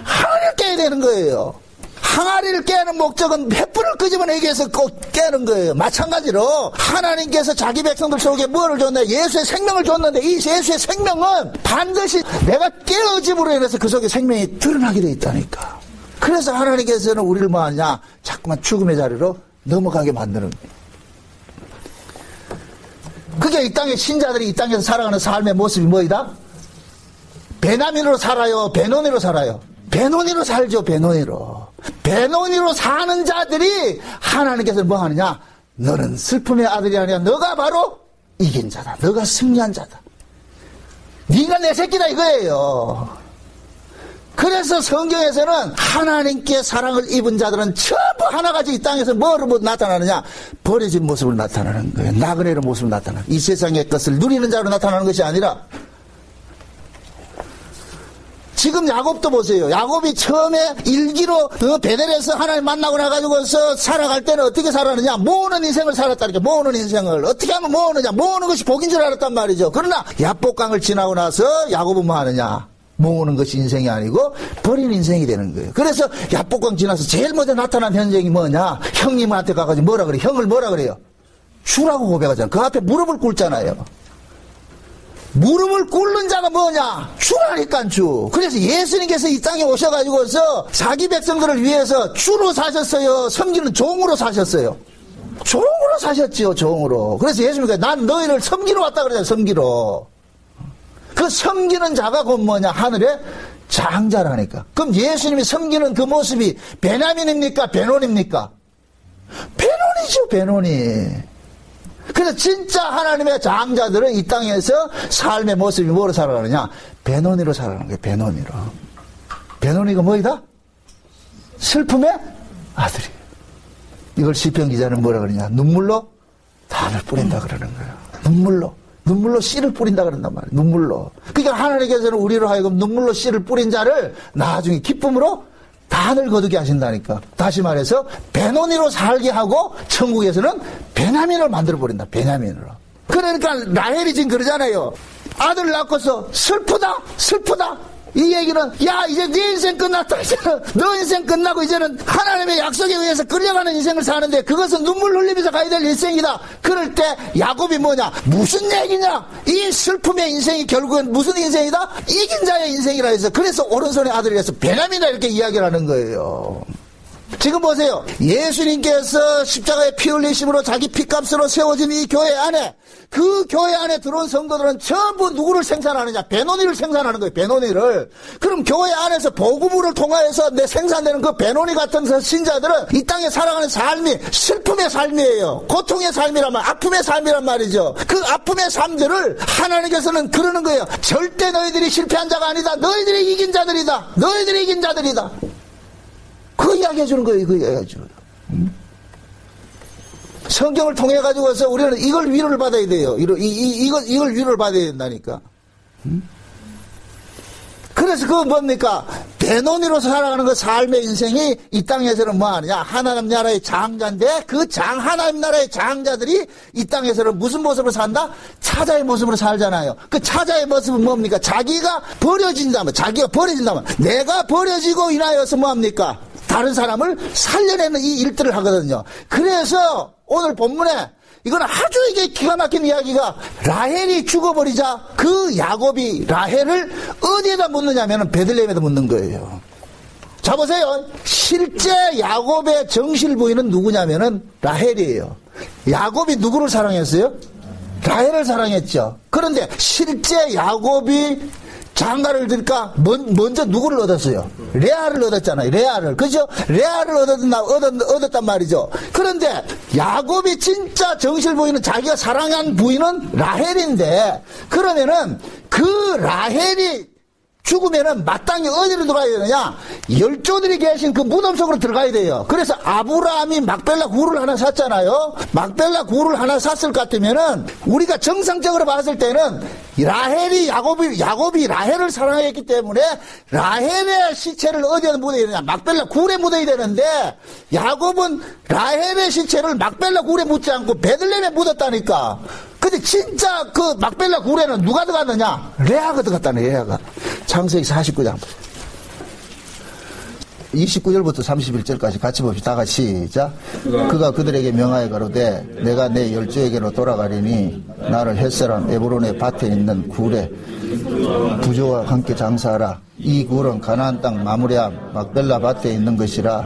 항아리를 깨야 되는 거예요. 항아리를 깨는 목적은 횃불을 끄집어내기 위해서 꼭 깨는 거예요. 마찬가지로 하나님께서 자기 백성들 속에 뭐를 줬냐? 예수의 생명을 줬는데 이 예수의 생명은 반드시 내가 깨어짐으로 인해서 그 속에 생명이 드러나게 돼 있다니까. 그래서 하나님께서는 우리를 뭐 하냐? 자꾸만 죽음의 자리로 넘어가게 만드는 거예요. 그게 이 땅의 신자들이 이 땅에서 살아가는 삶의 모습이 뭐이다? 베냐민으로 살아요? 베노니로 살아요? 베노니로 살죠. 베노니로 사는 자들이 하나님께서 뭐 하느냐? 너는 슬픔의 아들이 아니라 너가 바로 이긴 자다. 너가 승리한 자다. 네가 내 새끼다 이거예요. 그래서 성경에서는 하나님께 사랑을 입은 자들은 전부 하나같이 이 땅에서 뭐로 나타나느냐? 버려진 모습으로 나타나는 거예요. 나그네의 모습으로 나타나는 거예요. 이 세상의 것을 누리는 자로 나타나는 것이 아니라 지금 야곱도 보세요. 야곱이 처음에 일기로 베델에서 하나님 만나고 나가지고서 살아갈 때는 어떻게 살았느냐? 모으는 인생을 살았다니까. 모으는 인생을. 어떻게 하면 모으느냐? 모으는 것이 복인 줄 알았단 말이죠. 그러나 야복강을 지나고 나서 야곱은 뭐 하느냐? 모으는 것이 인생이 아니고 버린 인생이 되는 거예요. 그래서 야복강 지나서 제일 먼저 나타난 현장이 뭐냐? 형님한테 가가지고 뭐라 그래요? 형을 뭐라 그래요? 주라고 고백하잖아요. 그 앞에 무릎을 꿇잖아요. 무릎을 꿇는 자가 뭐냐? 주라니까 주. 그래서 예수님께서 이 땅에 오셔가지고서 자기 백성들을 위해서 주로 사셨어요? 섬기는 종으로 사셨어요? 종으로 사셨지요. 종으로. 그래서 예수님께서 난 너희를 섬기러 왔다 그러잖아요. 섬기러. 그 섬기는 자가 곧 뭐냐? 하늘의 장자라니까. 그럼 예수님이 섬기는 그 모습이 베냐민입니까? 베논입니까? 베논이죠. 베논이. 그래서 진짜 하나님의 장자들은 이 땅에서 삶의 모습이 뭐로 살아가느냐? 베논이로 살아가는 거예요. 베논이로. 베논이가 뭐이다? 슬픔의 아들이에요. 이걸 시편 기자는 뭐라 그러냐? 눈물로 단을 뿌린다 그러는 거예요. 눈물로 씨를 뿌린다 그런단 말이에요. 눈물로. 그러니까 하나님께서는 우리로 하여금 눈물로 씨를 뿌린 자를 나중에 기쁨으로 단을 거두게 하신다니까. 다시 말해서 베논이로 살게 하고 천국에서는 베냐민을 만들어버린다. 베냐민으로. 그러니까 라헬이 지금 그러잖아요. 아들 낳고서 슬프다. 이 얘기는 야 이제 네 인생 끝났다. 이제는 너 인생 끝나고 이제는 하나님의 약속에 의해서 끌려가는 인생을 사는데 그것은 눈물 흘리면서 가야 될 인생이다. 그럴 때 야곱이 뭐냐? 무슨 얘기냐? 이 슬픔의 인생이 결국은 무슨 인생이다? 이긴 자의 인생이라 해서 그래서 오른손의 아들이라서 베냐민이라 이렇게 이야기를 하는 거예요. 지금 보세요. 예수님께서 십자가에 피 흘리심으로 자기 피값으로 세워진 이 교회 안에, 그 교회 안에 들어온 성도들은 전부 누구를 생산하느냐? 베노니를 생산하는 거예요. 베노니를. 그럼 교회 안에서 복음을 통하여서 생산되는 그 베노니 같은 신자들은 이 땅에 살아가는 삶이 슬픔의 삶이에요. 고통의 삶이란 말, 아픔의 삶이란 말이죠. 그 아픔의 삶들을 하나님께서는 그러는 거예요. 절대 너희들이 실패한 자가 아니다. 너희들이 이긴 자들이다. 너희들이 이긴 자들이다. 그 이야기 해주는 거예요. 그 이야기 해주는 거예요. 성경을 통해 가지고서 우리는 이걸 위로를 받아야 돼요. 이걸 위로를 받아야 된다니까. 그래서 그건 뭡니까? 대논이로 살아가는 그 삶의 인생이 이 땅에서는 뭐 하느냐? 하나님 나라의 장자인데 그 하나님 나라의 장자들이 이 땅에서는 무슨 모습으로 산다? 차자의 모습으로 살잖아요. 그 차자의 모습은 뭡니까? 자기가 버려진다면, 내가 버려지고 인하여서 뭐합니까? 다른 사람을 살려내는 이 일들을 하거든요. 그래서 오늘 본문에 이건 아주 이게 기가 막힌 이야기가, 라헬이 죽어버리자 그 야곱이 라헬을 어디에다 묻느냐면 베들레헴에다 묻는 거예요. 자 보세요. 실제 야곱의 정실 부인은 누구냐면은 라헬이에요. 야곱이 누구를 사랑했어요? 라헬을 사랑했죠. 그런데 실제 야곱이 장가를 들까 먼저 누구를 얻었어요? 레아를 얻었잖아요. 레아를. 그죠? 레아를 얻었단 말이죠. 그런데 야곱이 진짜 정실 부인은, 자기가 사랑한 부인은 라헬인데, 그러면은 그 라헬이 죽으면은 마땅히 어디로 들어가야 되느냐? 열조들이 계신 그 무덤 속으로 들어가야 돼요. 그래서 아브라함이 막벨라 굴을 하나 샀잖아요. 막벨라 굴을 하나 샀을 것 같으면은 우리가 정상적으로 봤을 때는 야곱이 라헬을 사랑했기 때문에 라헬의 시체를 어디에 묻어야 되냐? 막벨라 굴에 묻어야 되는데, 야곱은 라헬의 시체를 막벨라 굴에 묻지 않고 베들레헴에 묻었다니까. 근데 진짜 그 막벨라 굴에는 누가 들어갔느냐? 레아가 들어갔다네, 레아가. 창세기 49장 29절부터 31절까지 같이 봅시다. 다 같이 시작. 그가 그들에게 명하여 가로되 내가 내 열조에게로 돌아가리니 나를 햇사람 에브론의 밭에 있는 굴에 부조와 함께 장사하라. 이 굴은 가나안 땅 마므레암 막벨라 밭에 있는 것이라.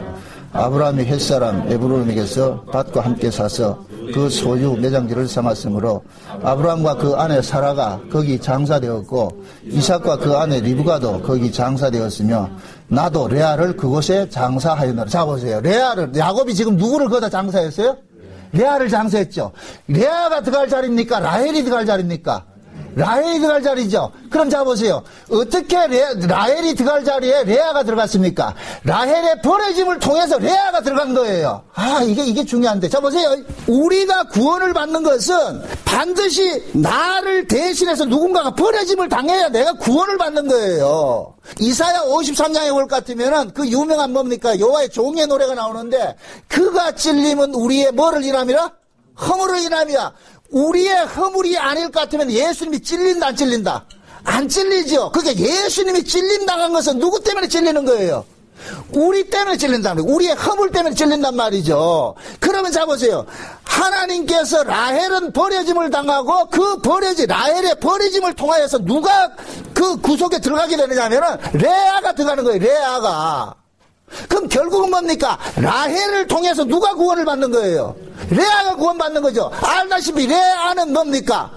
아브라함이 햇사람 에브론에게서 밭과 함께 사서 그 소유 매장지를 삼았으므로 아브라함과 그 아내 사라가 거기 장사되었고 이삭과 그 아내 리브가도 거기 장사되었으며 나도 레아를 그곳에 장사하였노라. 자 보세요. 야곱이 지금 누구를 거기다 장사했어요? 레아를 장사했죠. 레아가 들어갈 자리입니까? 라헬이 들어갈 자리입니까? 라헬이 들어갈 자리죠. 그럼 자 보세요. 어떻게 라헬이 들어갈 자리에 레아가 들어갔습니까? 라헬의 버려짐을 통해서 레아가 들어간 거예요. 이게 중요한데. 자 보세요. 우리가 구원을 받는 것은 반드시 나를 대신해서 누군가가 버려짐을 당해야 내가 구원을 받는 거예요. 이사야 53장에 올 것 같으면은 그 유명한 뭡니까? 여호와의 종의 노래가 나오는데, 그가 찔림은 우리의 뭐를 인함이라? 허물을 인함이야. 우리의 허물이 아닐 것 같으면 예수님이 찔린다, 안 찔린다? 안 찔리죠. 그러니까 예수님이 찔림당한 것은 누구 때문에 찔리는 거예요? 우리 때문에 찔린다는 거예요. 우리의 허물 때문에 찔린단 말이죠. 그러면 자 보세요. 하나님께서 라헬은 버려짐을 당하고 라헬의 버려짐을 통하여서 누가 그 구속에 들어가게 되느냐면은 레아가 들어가는 거예요. 레아가. 그럼 결국은 뭡니까? 라헬을 통해서 누가 구원을 받는 거예요? 레아가 구원받는 거죠. 알다시피 레아는 뭡니까?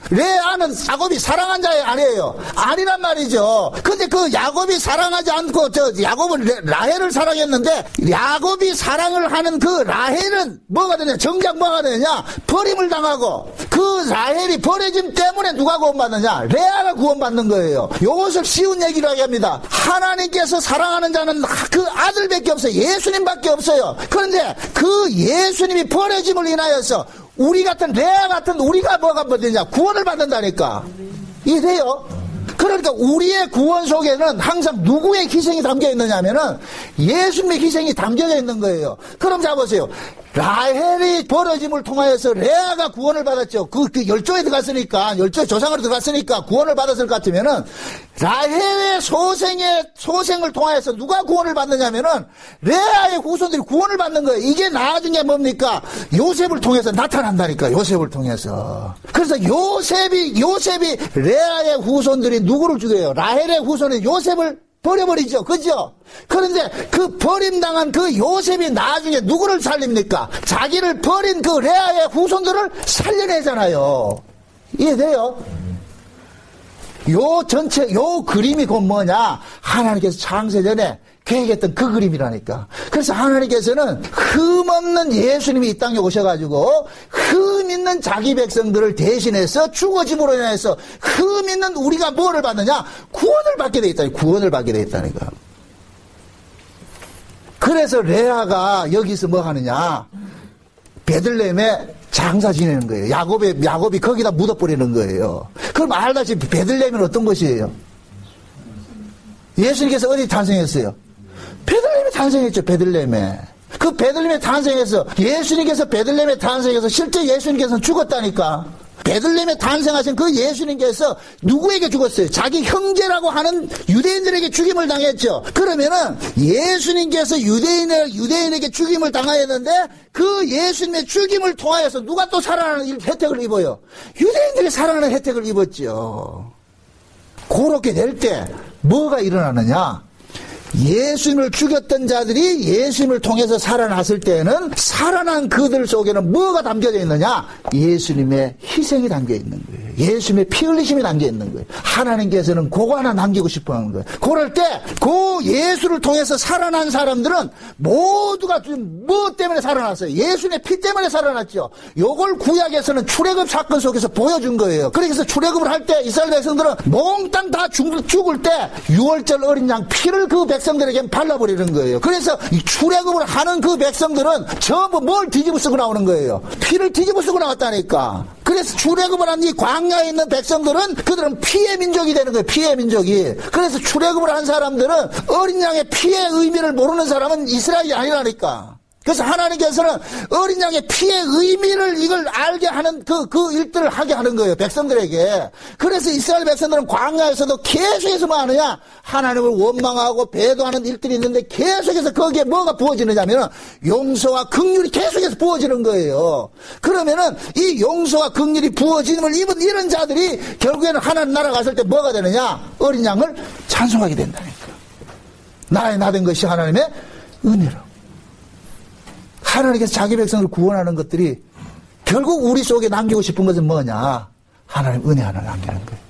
레아는 야곱이 사랑한 자의 아내예요. 아니란 말이죠. 근데 그 야곱이 사랑하지 않고 야곱은 라헬을 사랑했는데, 야곱이 사랑을 하는 그 라헬은 뭐가 되냐? 정작 뭐가 되냐? 버림을 당하고, 그 라헬이 버려짐 때문에 누가 구원받느냐? 레아가 구원받는 거예요. 이것을 쉬운 얘기로 하게 합니다. 하나님께서 사랑하는 자는 그 아들밖에 없어요. 예수님밖에 없어요. 그런데 그 예수님이 버려짐을 인하여서 우리 같은 레아 같은 우리가 뭐가 되냐? 구원을 받는다니까. 이래요. 그러니까 우리의 구원 속에는 항상 누구의 희생이 담겨 있느냐면은 예수님의 희생이 담겨져 있는 거예요. 그럼 자 보세요. 라헬이 버려짐을 통하여서 레아가 구원을 받았죠. 그 열조에 들어갔으니까, 열조의 조상으로 들어갔으니까 구원을 받았을 것 같으면은, 라헬의 소생을 통하여서 누가 구원을 받느냐면은 레아의 후손들이 구원을 받는 거예요. 이게 나중에 뭡니까? 요셉을 통해서 나타난다니까. 요셉을 통해서. 그래서 요셉이 레아의 후손들이 누구를 죽여요? 라헬의 후손이 요셉을 버려버리죠. 그죠? 그런데 그 버림당한 그 요셉이 나중에 누구를 살립니까? 자기를 버린 그 레아의 후손들을 살려내잖아요. 이해돼요? 요 전체, 요 그림이 곧 뭐냐? 하나님께서 창세전에 계획했던 그 그림이라니까. 그래서 하나님께서는 흠없는 예수님이 이 땅에 오셔가지고 흠 있는 자기 백성들을 대신해서 죽어짐으로 인해서 흠 있는 우리가 뭐를 받느냐? 구원을 받게 돼 있다니. 구원을 받게 돼 있다니까. 그래서 레아가 여기서 뭐 하느냐? 베들레헴에 장사 지내는 거예요. 야곱이 거기다 묻어버리는 거예요. 그럼 알다시피 베들레헴은 어떤 곳이에요? 예수님께서 어디 탄생했어요? 베들레헴에 탄생했죠. 베들레헴에. 그 베들레헴에 탄생해서 예수님께서 베들레헴에 탄생해서 실제 예수님께서는 죽었다니까. 베들레헴에 탄생하신 그 예수님께서 누구에게 죽었어요? 자기 형제라고 하는 유대인들에게 죽임을 당했죠. 그러면은 예수님께서 유대인에게 죽임을 당하였는데 그 예수님의 죽임을 통하여서 누가 또 살아나는 혜택을 입어요? 유대인들이 살아나는 혜택을 입었죠. 그렇게 될 때 뭐가 일어나느냐? 예수님을 죽였던 자들이 예수님을 통해서 살아났을 때는 살아난 그들 속에는 뭐가 담겨져 있느냐? 예수님의 희생이 담겨 있는 거예요. 예수님의 피 흘리심이 담겨 있는 거예요. 하나님께서는 그거 하나 남기고 싶어 하는 거예요. 그럴 때 그 예수를 통해서 살아난 사람들은 모두가 뭐 때문에 살아났어요? 예수님의 피 때문에 살아났죠. 요걸 구약에서는 출애굽 사건 속에서 보여준 거예요. 그래서 출애굽을 할 때 이스라엘 백성들은 몽땅 다 죽을 때 6월절 어린 양 피를 그 백성들에게 발라버리는 거예요. 그래서 이 출애굽을 하는 그 백성들은 전부 뭘 뒤집어 쓰고 나오는 거예요? 피를 뒤집어 쓰고 나왔다니까. 그래서 출애굽을 한 이 광야에 있는 백성들은 그들은 피의 민족이 되는 거예요. 피의 민족이. 그래서 출애굽을 한 사람들은 어린 양의 피의 의미를 모르는 사람은 이스라엘이 아니라니까. 그래서 하나님께서는 어린 양의 피의 의미를 이걸 알게 하는 그 일들을 하게 하는 거예요. 백성들에게. 그래서 이스라엘 백성들은 광야에서도 계속해서 뭐 하느냐? 하나님을 원망하고 배도하는 일들이 있는데 계속해서 거기에 뭐가 부어지느냐면 용서와 긍휼이 계속해서 부어지는 거예요. 그러면은 이 용서와 긍휼이 부어짐을 입은 이런 자들이 결국에는 하나님 나라 갔을 때 뭐가 되느냐? 어린 양을 찬송하게 된다니까. 나의 나된 것이 하나님의 은혜로. 하나님께서 자기 백성을 구원하는 것들이 결국 우리 속에 남기고 싶은 것은 뭐냐? 하나님 은혜 하나 남기는 거예요.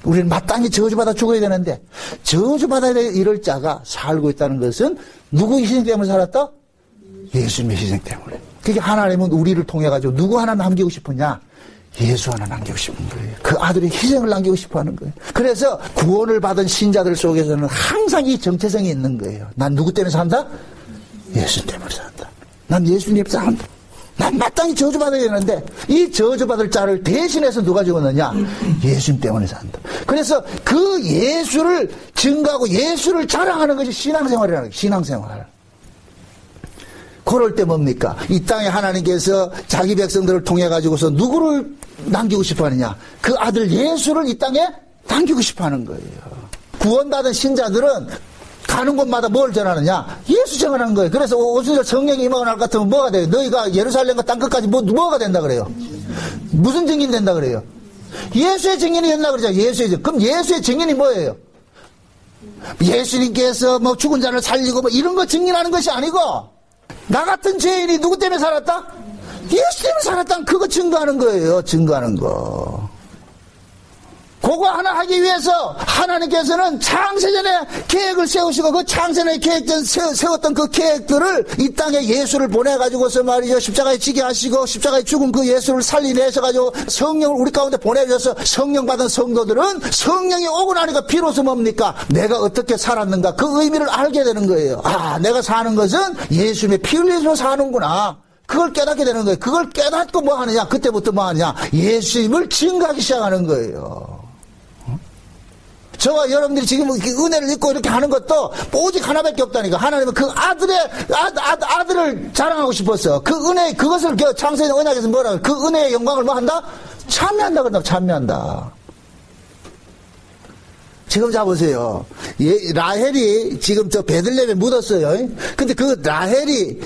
우리는 마땅히 저주받아 죽어야 되는데 저주받아야 이럴 자가 살고 있다는 것은 누구 희생 때문에 살았다? 예수님의 희생 때문에. 그게 하나님은 우리를 통해 가지고 누구 하나 남기고 싶으냐? 예수 하나 남기고 싶은 거예요. 그 아들의 희생을 남기고 싶어 하는 거예요. 그래서 구원을 받은 신자들 속에서는 항상 이 정체성이 있는 거예요. 난 누구 때문에 산다? 예수 때문에 산다. 난 예수님 산다. 난 마땅히 저주받아야 되는데 이 저주받을 자를 대신해서 누가 죽었느냐? 예수님 때문에 산다. 그래서 그 예수를 증거하고 예수를 자랑하는 것이 신앙생활이라는 거예요. 신앙생활. 그럴 때 뭡니까? 이 땅에 하나님께서 자기 백성들을 통해 가지고서 누구를 남기고 싶어 하느냐? 그 아들 예수를 이 땅에 남기고 싶어 하는 거예요. 구원받은 신자들은 가는 곳마다 뭘 전하느냐? 예수 전하는 거예요. 그래서 오순절 성령이 임하고 날 것 같으면 뭐가 돼요? 너희가 예루살렘과 땅끝까지 뭐가 된다 그래요? 무슨 증인 된다 그래요? 예수의 증인이 된다 그러죠. 예수의 증인. 그럼 예수의 증인이 뭐예요? 예수님께서 뭐 죽은 자를 살리고 뭐 이런 거 증인하는 것이 아니고 나 같은 죄인이 누구 때문에 살았다? 예수 때문에 살았다. 그거 증거하는 거예요. 증거하는 거. 그거 하나 하기 위해서 하나님께서는 창세전에 계획을 세우시고 그 창세전에 세웠던 그 계획들을 이 땅에 예수를 보내가지고서 말이죠. 십자가에 지게 하시고 십자가에 죽은 그 예수를 살리내셔가지고 성령을 우리 가운데 보내주셔서 성령 받은 성도들은 성령이 오고 나니까 비로소 뭡니까? 내가 어떻게 살았는가 그 의미를 알게 되는 거예요. 아, 내가 사는 것은 예수님의 피 흘리면서 사는구나. 그걸 깨닫게 되는 거예요. 그걸 깨닫고 뭐 하느냐? 그때부터 뭐 하느냐? 예수님을 증거하기 시작하는 거예요. 저와 여러분들이 지금 은혜를 입고 이렇게 하는 것도 오직 하나밖에 없다니까. 하나님은 그 아들을 자랑하고 싶었어. 그 은혜, 그것을 창세전 언약에서 뭐라, 그 은혜의 영광을 뭐 한다? 참여한다 그런다. 참여한다. 지금 잡으세요. 라헬이 지금 저 베들레헴에 묻었어요. 근데 그 라헬이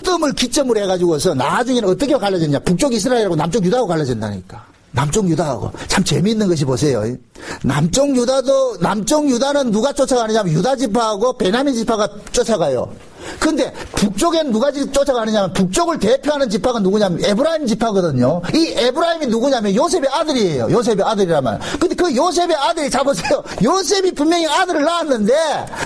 뜸을 기점으로 해가지고서 나중에는 어떻게 갈라졌냐? 북쪽 이스라엘하고 남쪽 유다하고 갈라진다니까. 남쪽 유다하고. 참 재미있는 것이 보세요. 남쪽 유다는 누가 쫓아가느냐면 유다 지파하고 베냐민 지파가 쫓아가요. 근데 북쪽엔 누가 쫓아가느냐면 북쪽을 대표하는 지파가 누구냐면 에브라임 지파거든요. 이 에브라임이 누구냐면 요셉의 아들이에요. 요셉의 아들이라면. 근데 그 요셉의 아들이 잡으세요. 요셉이 분명히 아들을 낳았는데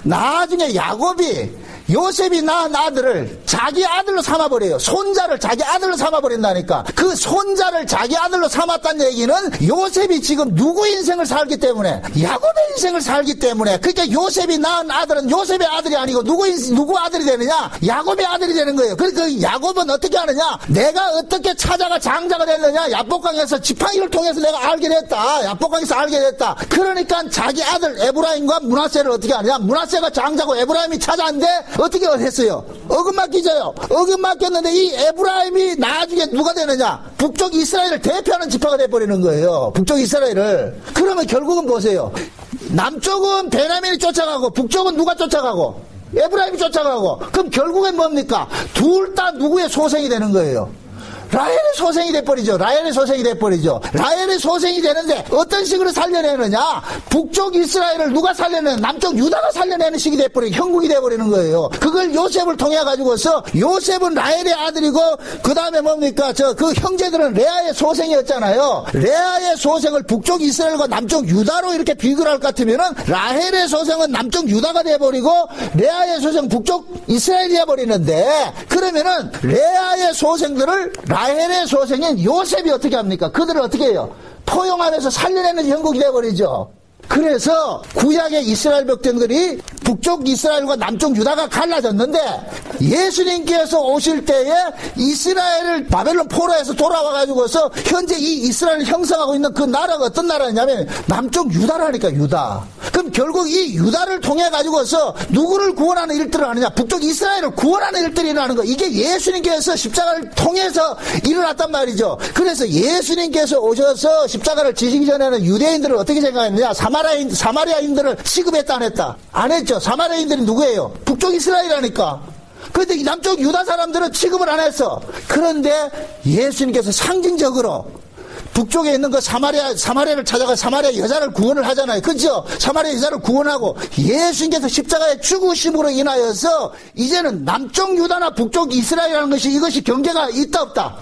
나중에 야곱이 요셉이 낳은 아들을 자기 아들로 삼아버려요. 손자를 자기 아들로 삼아버린다니까. 그 손자를 자기 아들로 삼았다는 얘기는 요셉이 지금 누구 인생을 살기 때문에, 야곱의 인생을 살기 때문에. 그러니까 요셉이 낳은 아들은 요셉의 아들이 아니고 누구 아들이 되느냐? 야곱의 아들이 되는 거예요. 그러니까 야곱은 어떻게 하느냐? 내가 어떻게 찾아가 장자가 됐느냐? 야복강에서 지팡이를 통해서 내가 알게 됐다. 야복강에서 알게 됐다. 그러니까 자기 아들 에브라임과 므낫세를 어떻게 하느냐? 므낫세가 장자고 에브라임이 찾아왔는데 어떻게 했어요? 어긋맞기져요. 어긋맞겼는데 이 에브라임이 나중에 누가 되느냐? 북쪽 이스라엘을 대표하는 지파가 돼버리는 거예요. 북쪽 이스라엘을. 그러면 결국은 보세요. 남쪽은 베냐민이 쫓아가고 북쪽은 누가 쫓아가고? 에브라임이 쫓아가고. 그럼 결국엔 뭡니까? 둘 다 누구의 소생이 되는 거예요? 라헬의 소생이 돼버리죠. 라헬의 소생이 돼버리죠. 라헬의 소생이 되는데 어떤 식으로 살려내느냐? 북쪽 이스라엘을 누가 살려내는? 남쪽 유다가 살려내는 식이 돼버리고 형국이 돼버리는 거예요. 그걸 요셉을 통해 가지고서 요셉은 라헬의 아들이고 그 다음에 뭡니까? 그 형제들은 레아의 소생이었잖아요. 레아의 소생을 북쪽 이스라엘과 남쪽 유다로 이렇게 비교를 할 것 같으면은 라헬의 소생은 남쪽 유다가 돼버리고 레아의 소생 북쪽 이스라엘이 돼버리는데, 그러면은 레아의 소생들을 라헬의 소생인 요셉이 어떻게 합니까? 그들을 어떻게 해요? 포용하면서 살려내는 형국이 되어버리죠. 그래서 구약의 이스라엘 백성들이 북쪽 이스라엘과 남쪽 유다가 갈라졌는데 예수님께서 오실 때에 이스라엘을 바벨론 포로에서 돌아와가지고서 현재 이 이스라엘을 형성하고 있는 그 나라가 어떤 나라냐면 남쪽 유다라니까, 유다. 그럼 결국 이 유다를 통해 가지고서 누구를 구원하는 일들을 하느냐? 북쪽 이스라엘을 구원하는 일들이 일어나는 거. 이게 예수님께서 십자가를 통해서 일어났단 말이죠. 그래서 예수님께서 오셔서 십자가를 지시기 전에는 유대인들을 어떻게 생각했느냐? 사마리아인들을 취급했다 안 했다? 안 했죠. 사마리아인들이 누구예요? 북쪽 이스라엘이라니까. 그런데 이 남쪽 유다 사람들은 취급을 안 했어. 그런데 예수님께서 상징적으로 북쪽에 있는 그 사마리아를 찾아가 사마리아 여자를 구원을 하잖아요. 그죠? 사마리아 여자를 구원하고 예수님께서 십자가의 죽으심으로 인하여서 이제는 남쪽 유다나 북쪽 이스라엘이라는 것이 이것이 경계가 있다 없다?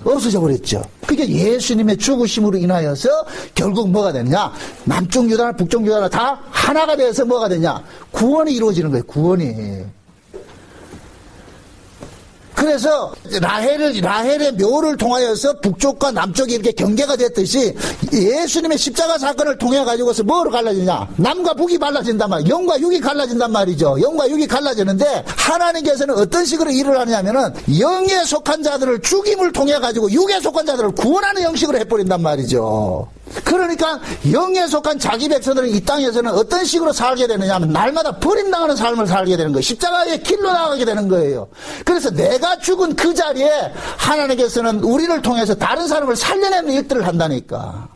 없어져 버렸죠. 그게 예수님의 죽으심으로 인하여서 결국 뭐가 되느냐? 남쪽 유다나 북쪽 유다나 다 하나가 돼서 뭐가 되냐? 구원이 이루어지는 거예요. 구원이. 그래서 라헬의 묘를 통하여서 북쪽과 남쪽이 이렇게 경계가 됐듯이 예수님의 십자가 사건을 통해 가지고서 뭐로 갈라지냐? 남과 북이 갈라진단 말이에요. 영과 육이 갈라진단 말이죠. 영과 육이 갈라지는데 하나님께서는 어떤 식으로 일을 하냐면은 영에 속한 자들을 죽임을 통해 가지고 육에 속한 자들을 구원하는 형식으로 해버린단 말이죠. 그러니까 영에 속한 자기 백성들은 이 땅에서는 어떤 식으로 살게 되느냐 하면 날마다 버림당하는 삶을 살게 되는 거예요. 십자가의 길로 나가게 되는 거예요. 그래서 내가 죽은 그 자리에 하나님께서는 우리를 통해서 다른 사람을 살려내는 일들을 한다니까.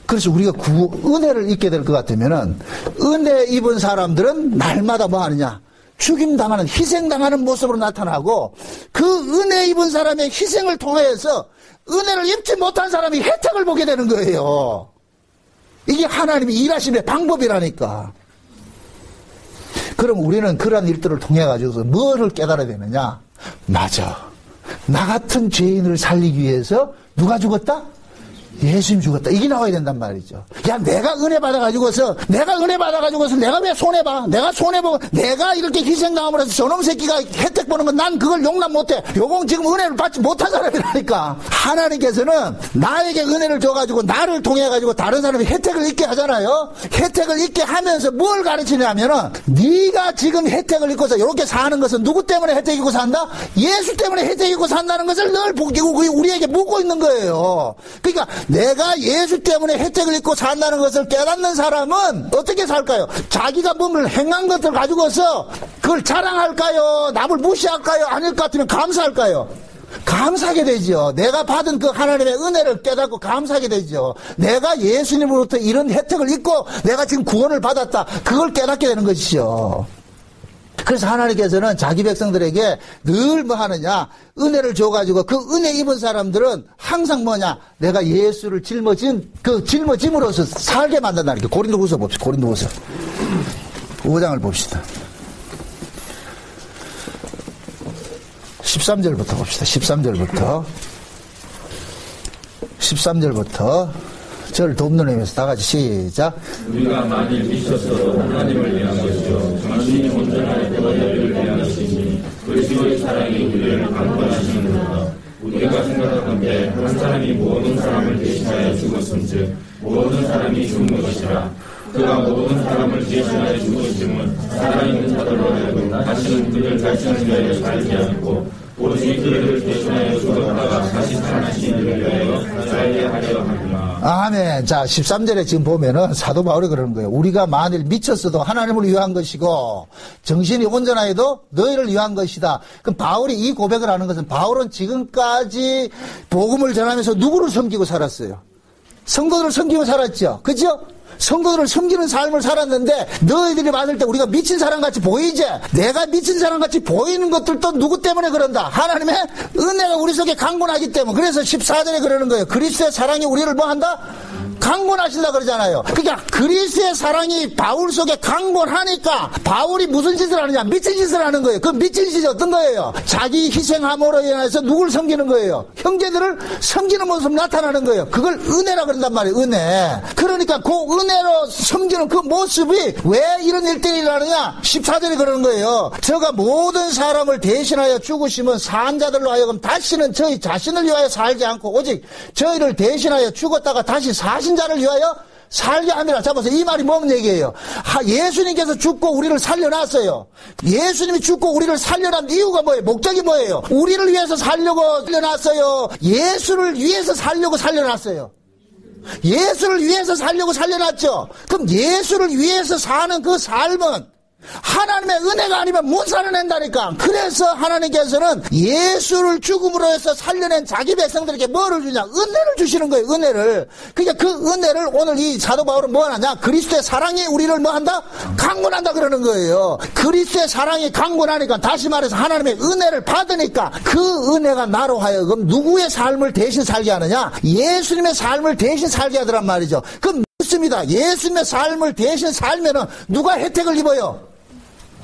그래서 우리가 은혜를 입게 될 것 같으면은 은혜 입은 사람들은 날마다 뭐 하느냐? 죽임당하는, 희생당하는 모습으로 나타나고 그 은혜 입은 사람의 희생을 통해서 은혜를 입지 못한 사람이 혜택을 보게 되는 거예요. 이게 하나님이 일하심의 방법이라니까. 그럼 우리는 그런 일들을 통해 가지고서 뭐를 깨달아야 되느냐? 맞아. 나 같은 죄인을 살리기 위해서 누가 죽었다? 예수님 죽었다. 이게 나와야 된단 말이죠. 야, 내가 은혜 받아가지고서 내가 왜 손해봐? 내가 손해보고, 내가 이렇게 희생당함으로 해서 저놈 새끼가 혜택 보는 건 난 그걸 용납 못해. 요건 지금 은혜를 받지 못한 사람이라니까. 하나님께서는 나에게 은혜를 줘가지고 나를 통해가지고 다른 사람이 혜택을 잊게 하잖아요. 혜택을 잊게 하면서 뭘 가르치냐면은 네가 지금 혜택을 잊고서 이렇게 사는 것은 누구 때문에 혜택 잊고 산다? 예수 때문에 혜택 잊고 산다는 것을 늘 보기고 우리에게 묻고 있는 거예요. 그러니까 내가 예수 때문에 혜택을 입고 산다는 것을 깨닫는 사람은 어떻게 살까요? 자기가 몸을 행한 것을 가지고서 그걸 자랑할까요? 남을 무시할까요? 아닐 것 같으면 감사할까요? 감사하게 되죠. 내가 받은 그 하나님의 은혜를 깨닫고 감사하게 되죠. 내가 예수님으로부터 이런 혜택을 입고 내가 지금 구원을 받았다. 그걸 깨닫게 되는 것이죠. 그래서 하나님께서는 자기 백성들에게 늘 뭐 하느냐, 은혜를 줘가지고 그 은혜 입은 사람들은 항상 뭐냐, 내가 예수를 짊어짐으로써 살게 만든다는 게. 고린도후서 봅시다. 고린도후서 5장을 봅시다. 13절부터 봅시다. 13절부터 저를 돕는 의미에서 다 같이 시작. 우리가 만일 미쳤어도 하나님을 위한 것이요 당신이 온전하게 너희를 위한 것이니 그리스도의 사랑이 우리를 강권하시는도다. 우리가 생각하건대 한 사람이 모든 사람을 대신하여 죽었음즉 모든 사람이 죽은 것이라. 그가 모든 사람을 대신하여 죽으심은 살아있는 자들로 하여금 다시는 그들 자신을 위하여 살지 않고 오직 그들을 대신하여 죽었다가 다시 살아나신 이를 위하여 살게 하려 하구나. 아멘. 자, 13절에 지금 보면은 사도 바울이 그러는 거예요. 우리가 만일 미쳤어도 하나님을 위한 것이고 정신이 온전하여도 너희를 위한 것이다. 그럼 바울이 이 고백을 하는 것은, 바울은 지금까지 복음을 전하면서 누구를 섬기고 살았어요? 성도들을 섬기고 살았죠. 그죠? 성도들을 섬기는 삶을 살았는데 너희들이 봤을 때 우리가 미친 사람같이 보이지? 내가 미친 사람같이 보이는 것들도 누구 때문에 그런다? 하나님의 은혜가 우리 속에 강건하기 때문에. 그래서 14절에 그러는 거예요. 그리스도의 사랑이 우리를 뭐 한다? 강건하신다 그러잖아요. 그러니까 그리스도의 사랑이 바울 속에 강건하니까 바울이 무슨 짓을 하느냐? 미친 짓을 하는 거예요. 그 미친 짓이 어떤 거예요? 자기 희생함으로 인해서 누구를 섬기는 거예요? 형제들을 섬기는 모습 나타나는 거예요. 그걸 은혜라 그런단 말이에요. 은혜. 그러니까 그 은혜로 섬기는 그 모습이 왜 이런 일들이 일어나느냐? 14절에 그러는 거예요. 저가 모든 사람을 대신하여 죽으시면 산 자들로 하여금 다시는 저희 자신을 위하여 살지 않고 오직 저희를 대신하여 죽었다가 다시 사신 자를 위하여 살게 하느라. 잡아서 이 말이 뭔 얘기예요? 예수님께서 죽고 우리를 살려놨어요. 예수님이 죽고 우리를 살려난 이유가 뭐예요? 목적이 뭐예요? 우리를 위해서 살려고 살려놨어요. 예수를 위해서 살려고 살려놨어요. 예수를 위해서 살려고 살려놨죠. 그럼 예수를 위해서 사는 그 삶은 하나님의 은혜가 아니면 못 살아낸다니까. 그래서 하나님께서는 예수를 죽음으로 해서 살려낸 자기 백성들에게 뭐를 주냐? 은혜를 주시는 거예요. 은혜를. 그러니까 그 은혜를 오늘 이 사도 바울은 뭐 하냐? 그리스도의 사랑이 우리를 뭐 한다? 강건한다 그러는 거예요. 그리스도의 사랑이 강건하니까, 다시 말해서 하나님의 은혜를 받으니까 그 은혜가 나로 하여금 누구의 삶을 대신 살게 하느냐? 예수님의 삶을 대신 살게 하더란 말이죠. 그럼 묻습니다. 예수님의 삶을 대신 살면은 누가 혜택을 입어요?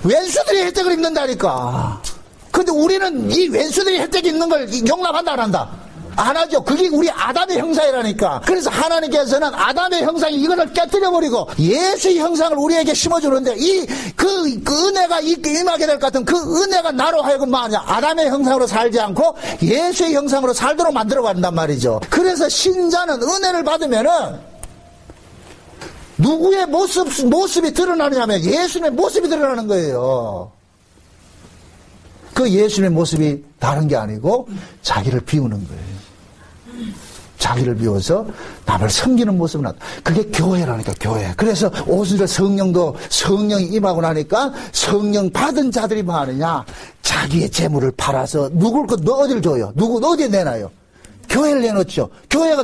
왼수들이 혜택을 입는다니까. 근데 우리는 이 왼수들이 혜택이 있는 걸 용납한다 안 한다? 안 하죠. 그게 우리 아담의 형상이라니까. 그래서 하나님께서는 아담의 형상이 이거를 깨뜨려버리고 예수의 형상을 우리에게 심어주는데, 그 은혜가 임하게 될 것 같은 그 은혜가 나로 하여금 뭐하냐? 아담의 형상으로 살지 않고 예수의 형상으로 살도록 만들어간단 말이죠. 그래서 신자는 은혜를 받으면은 누구의 모습이 드러나느냐면 예수님의 모습이 드러나는 거예요. 그 예수님의 모습이 다른 게 아니고 자기를 비우는 거예요. 자기를 비워서 남을 섬기는 모습은 그게 교회라니까, 교회. 그래서 오순절 성령이 임하고 나니까 성령 받은 자들이 뭐 하느냐? 자기의 재물을 팔아서 너 어디를 줘요? 어디에 내놔요? 교회를 내놓죠. 교회가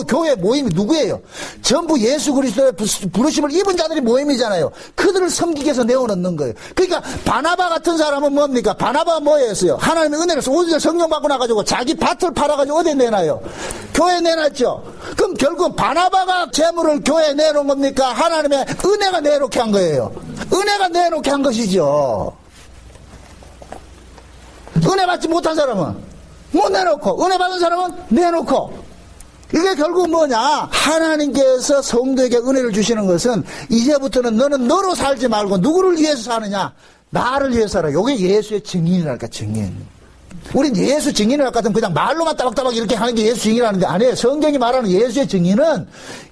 교회 모임이 누구예요? 전부 예수 그리스도의 부르심을 입은 자들이 모임이잖아요. 그들을 섬기기 위해서 내어놓는 거예요. 그러니까 바나바 같은 사람은 뭡니까? 바나바가 뭐였어요? 하나님의 은혜를 오순절 성령 받고 나가지고 자기 밭을 팔아가지고 어디에 내놔요? 교회에 내놨죠. 그럼 결국 바나바가 재물을 교회에 내놓은 겁니까? 하나님의 은혜가 내놓게 한 거예요. 은혜가 내놓게 한 것이죠. 은혜 받지 못한 사람은 못 내놓고, 은혜 받은 사람은 내놓고. 이게 결국 뭐냐? 하나님께서 성도에게 은혜를 주시는 것은 이제부터는 너는 너로 살지 말고 누구를 위해서 사느냐? 나를 위해서 살아. 이게 예수의 증인이랄까, 증인. 우린 예수 증인이랄 것 같으면 그냥 말로만 따박따박 이렇게 하는 게 예수 증인이라는데 아니에요. 성경이 말하는 예수의 증인은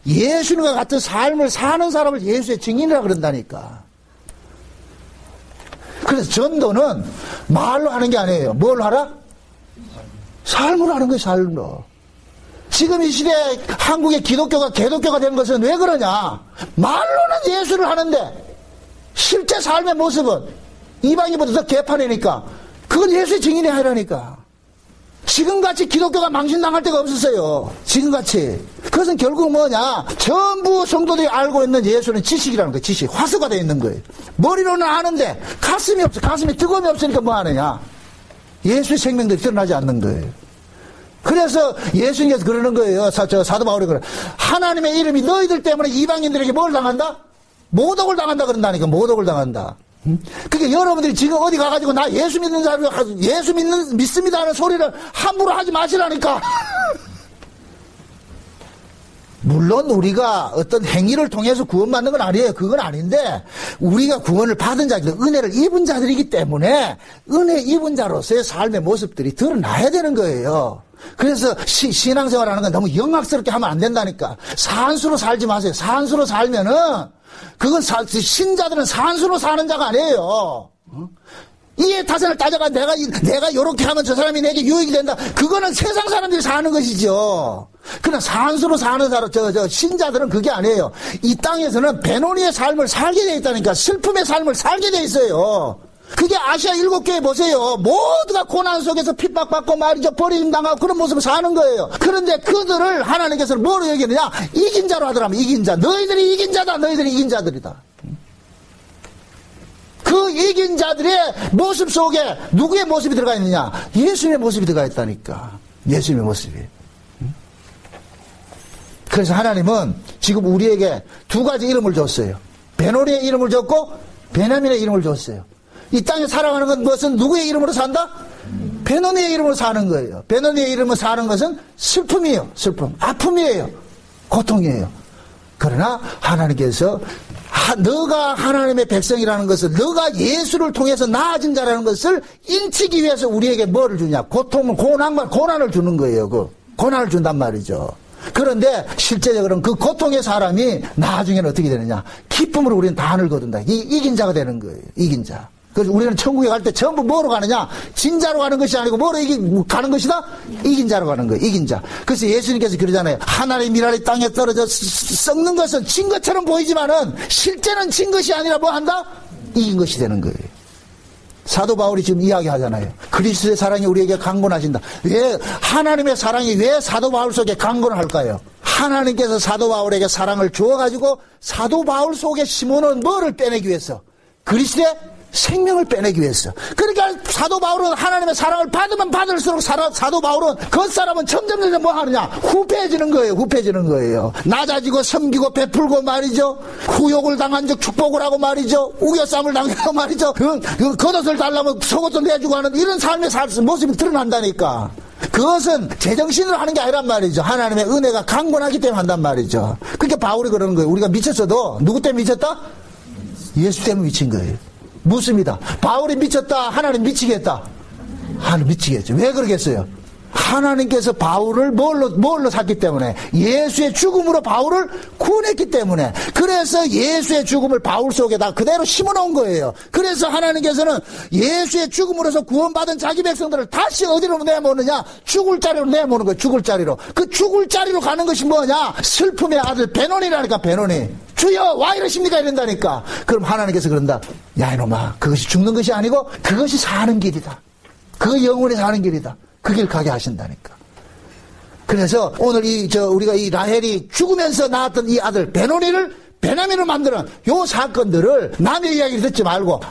예수님과 같은 삶을 사는 사람을 예수의 증인이라 그런다니까. 그래서 전도는 말로 하는 게 아니에요. 뭘 하라? 삶으로 하는 거예요, 삶으로. 지금 이 시대에 한국의 기독교가 개독교가 된 것은 왜 그러냐? 말로는 예수를 하는데 실제 삶의 모습은 이방인보다 더 개판이니까 그건 예수의 증인이 아니라니까. 지금같이 기독교가 망신당할 때가 없었어요. 지금같이. 그것은 결국 뭐냐? 전부 성도들이 알고 있는 예수는 지식이라는 거예요. 지식. 화수가 되어 있는 거예요. 머리로는 아는데 가슴이 없어. 가슴에 뜨거움이 없으니까 뭐 하느냐? 예수의 생명들이 드러나지 않는 거예요. 그래서 예수님께서 그러는 거예요. 사도 바울이 그래. 하나님의 이름이 너희들 때문에 이방인들에게 뭘 당한다? 모독을 당한다 그런다니까. 모독을 당한다. 그러니까 여러분들이 지금 어디 가가지고 나 예수 믿는 사람이 믿습니다 하는 소리를 함부로 하지 마시라니까. 물론 우리가 어떤 행위를 통해서 구원받는 건 아니에요. 그건 아닌데 우리가 구원을 받은 자들, 은혜를 입은 자들이기 때문에 은혜 입은 자로서의 삶의 모습들이 드러나야 되는 거예요. 그래서 신앙생활하는 건 너무 영악스럽게 하면 안 된다니까. 산수로 살지 마세요. 산수로 살면은 그건 신자들은 산수로 사는 자가 아니에요. 이에 타산을 따져가 내가 요렇게 하면 저 사람이 내게 유익이 된다. 그거는 세상 사람들이 사는 것이죠. 그러나 산수로 사는 사람, 신자들은 그게 아니에요. 이 땅에서는 배노니의 삶을 살게 돼 있다니까. 슬픔의 삶을 살게 돼 있어요. 그게 아시아 7교회 보세요. 모두가 고난 속에서 핍박받고 말이죠. 버림당하고 그런 모습을 사는 거예요. 그런데 그들을 하나님께서는 뭐로 여기느냐? 이긴 자로 하더라면 이긴 자. 너희들이 이긴 자다. 너희들이 이긴 자들이다. 그 이긴 자들의 모습 속에 누구의 모습이 들어가 있느냐? 예수님의 모습이 들어가 있다니까. 예수님의 모습이. 그래서 하나님은 지금 우리에게 두 가지 이름을 줬어요. 베노리의 이름을 줬고 베냐민의 이름을 줬어요. 이 땅에 살아가는 건 무엇은 누구의 이름으로 산다? 베노니의 이름으로 사는 거예요. 베노니의 이름으로 사는 것은 슬픔이에요. 슬픔. 아픔이에요. 고통이에요. 그러나 하나님께서 너가 하나님의 백성이라는 것을, 너가 예수를 통해서 나아진 자라는 것을 인치기 위해서 우리에게 뭐를 주냐? 고통을, 고난을 주는 거예요. 그 고난을 준단 말이죠. 그런데 실제적으로는 그 고통의 사람이 나중에는 어떻게 되느냐? 기쁨으로 우리는 다 하늘 거둔다. 이긴 자가 되는 거예요. 이긴 자. 그래서 우리는 천국에 갈 때 전부 뭐로 가느냐? 진자로 가는 것이 아니고 뭐로 가는 것이다? 이긴 자로 가는 거예요. 이긴 자. 그래서 예수님께서 그러잖아요. 하나님의 미랄이 땅에 떨어져 썩는 것은 진 것처럼 보이지만은 실제는 진 것이 아니라 뭐 한다? 이긴 것이 되는 거예요. 사도 바울이 지금 이야기하잖아요. 그리스도의 사랑이 우리에게 강건하신다. 왜 하나님의 사랑이 왜 사도 바울 속에 강건할까요? 하나님께서 사도 바울에게 사랑을 주어가지고 사도 바울 속에 심어놓은 뭐를 빼내기 위해서? 그리스도의 생명을 빼내기 위해서. 그러니까 사도 바울은 하나님의 사랑을 받으면 받을수록 사도 바울은 그 사람은 점점 뭐 하느냐? 후패해지는 거예요. 후패해지는 거예요. 낮아지고 섬기고 베풀고 말이죠. 후욕을 당한 적 축복을 하고 말이죠. 우겨쌈을 당하고 말이죠. 겉옷을 달라면 속옷도 내주고 하는 이런 삶의 모습이 드러난다니까. 그것은 제정신으로 하는 게 아니란 말이죠. 하나님의 은혜가 강건하기 때문에 한단 말이죠. 그러니까 바울이 그러는 거예요. 우리가 미쳤어도 누구 때문에 미쳤다? 예수 때문에 미친 거예요. 묻습니다. 바울이 미쳤다. 하나님 미치게 했다. 하나님 미치게 했죠. 왜 그러겠어요? 하나님께서 바울을 뭘로 샀기 때문에, 예수의 죽음으로 바울을 구원했기 때문에, 그래서 예수의 죽음을 바울 속에다 그대로 심어놓은 거예요. 그래서 하나님께서는 예수의 죽음으로서 구원받은 자기 백성들을 다시 어디로 내모느냐? 죽을 자리로 내모는 거예요. 죽을 자리로. 그 죽을 자리로 가는 것이 뭐냐? 슬픔의 아들 베노니라니까. 베노니. 주여 와 이러십니까? 이런다니까. 그럼 하나님께서 그런다. 야 이놈아, 그것이 죽는 것이 아니고 그것이 사는 길이다. 그 영원히 사는 길이다. 그 길 가게 하신다니까. 그래서 오늘 우리가 이 라헬이 죽으면서 낳았던 이 아들 베냐민을 만드는 요 사건들을 남의 이야기를 듣지 말고,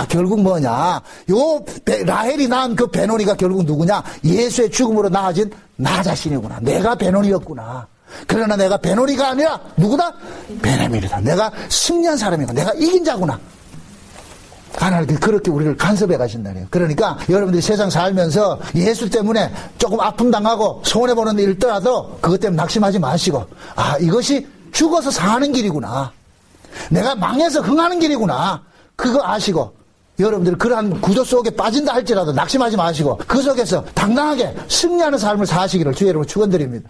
결국 뭐냐? 라헬이 낳은 그 베노니가 결국 누구냐? 예수의 죽음으로 낳아진 나 자신이구나. 내가 베노니였구나. 그러나 내가 베노니가 아니라 누구다? 베냐민이다. 내가 승리한 사람이구나. 내가 이긴 자구나. 하나님 그렇게 우리를 간섭해 가신다네요. 그러니까 여러분들이 세상 살면서 예수 때문에 조금 아픔 당하고 손해보는 일 있더라도 그것 때문에 낙심하지 마시고, 이것이 죽어서 사는 길이구나. 내가 망해서 흥하는 길이구나. 그거 아시고, 여러분들이 그러한 구조 속에 빠진다 할지라도 낙심하지 마시고 그 속에서 당당하게 승리하는 삶을 사시기를 주의 이름으로 축원드립니다.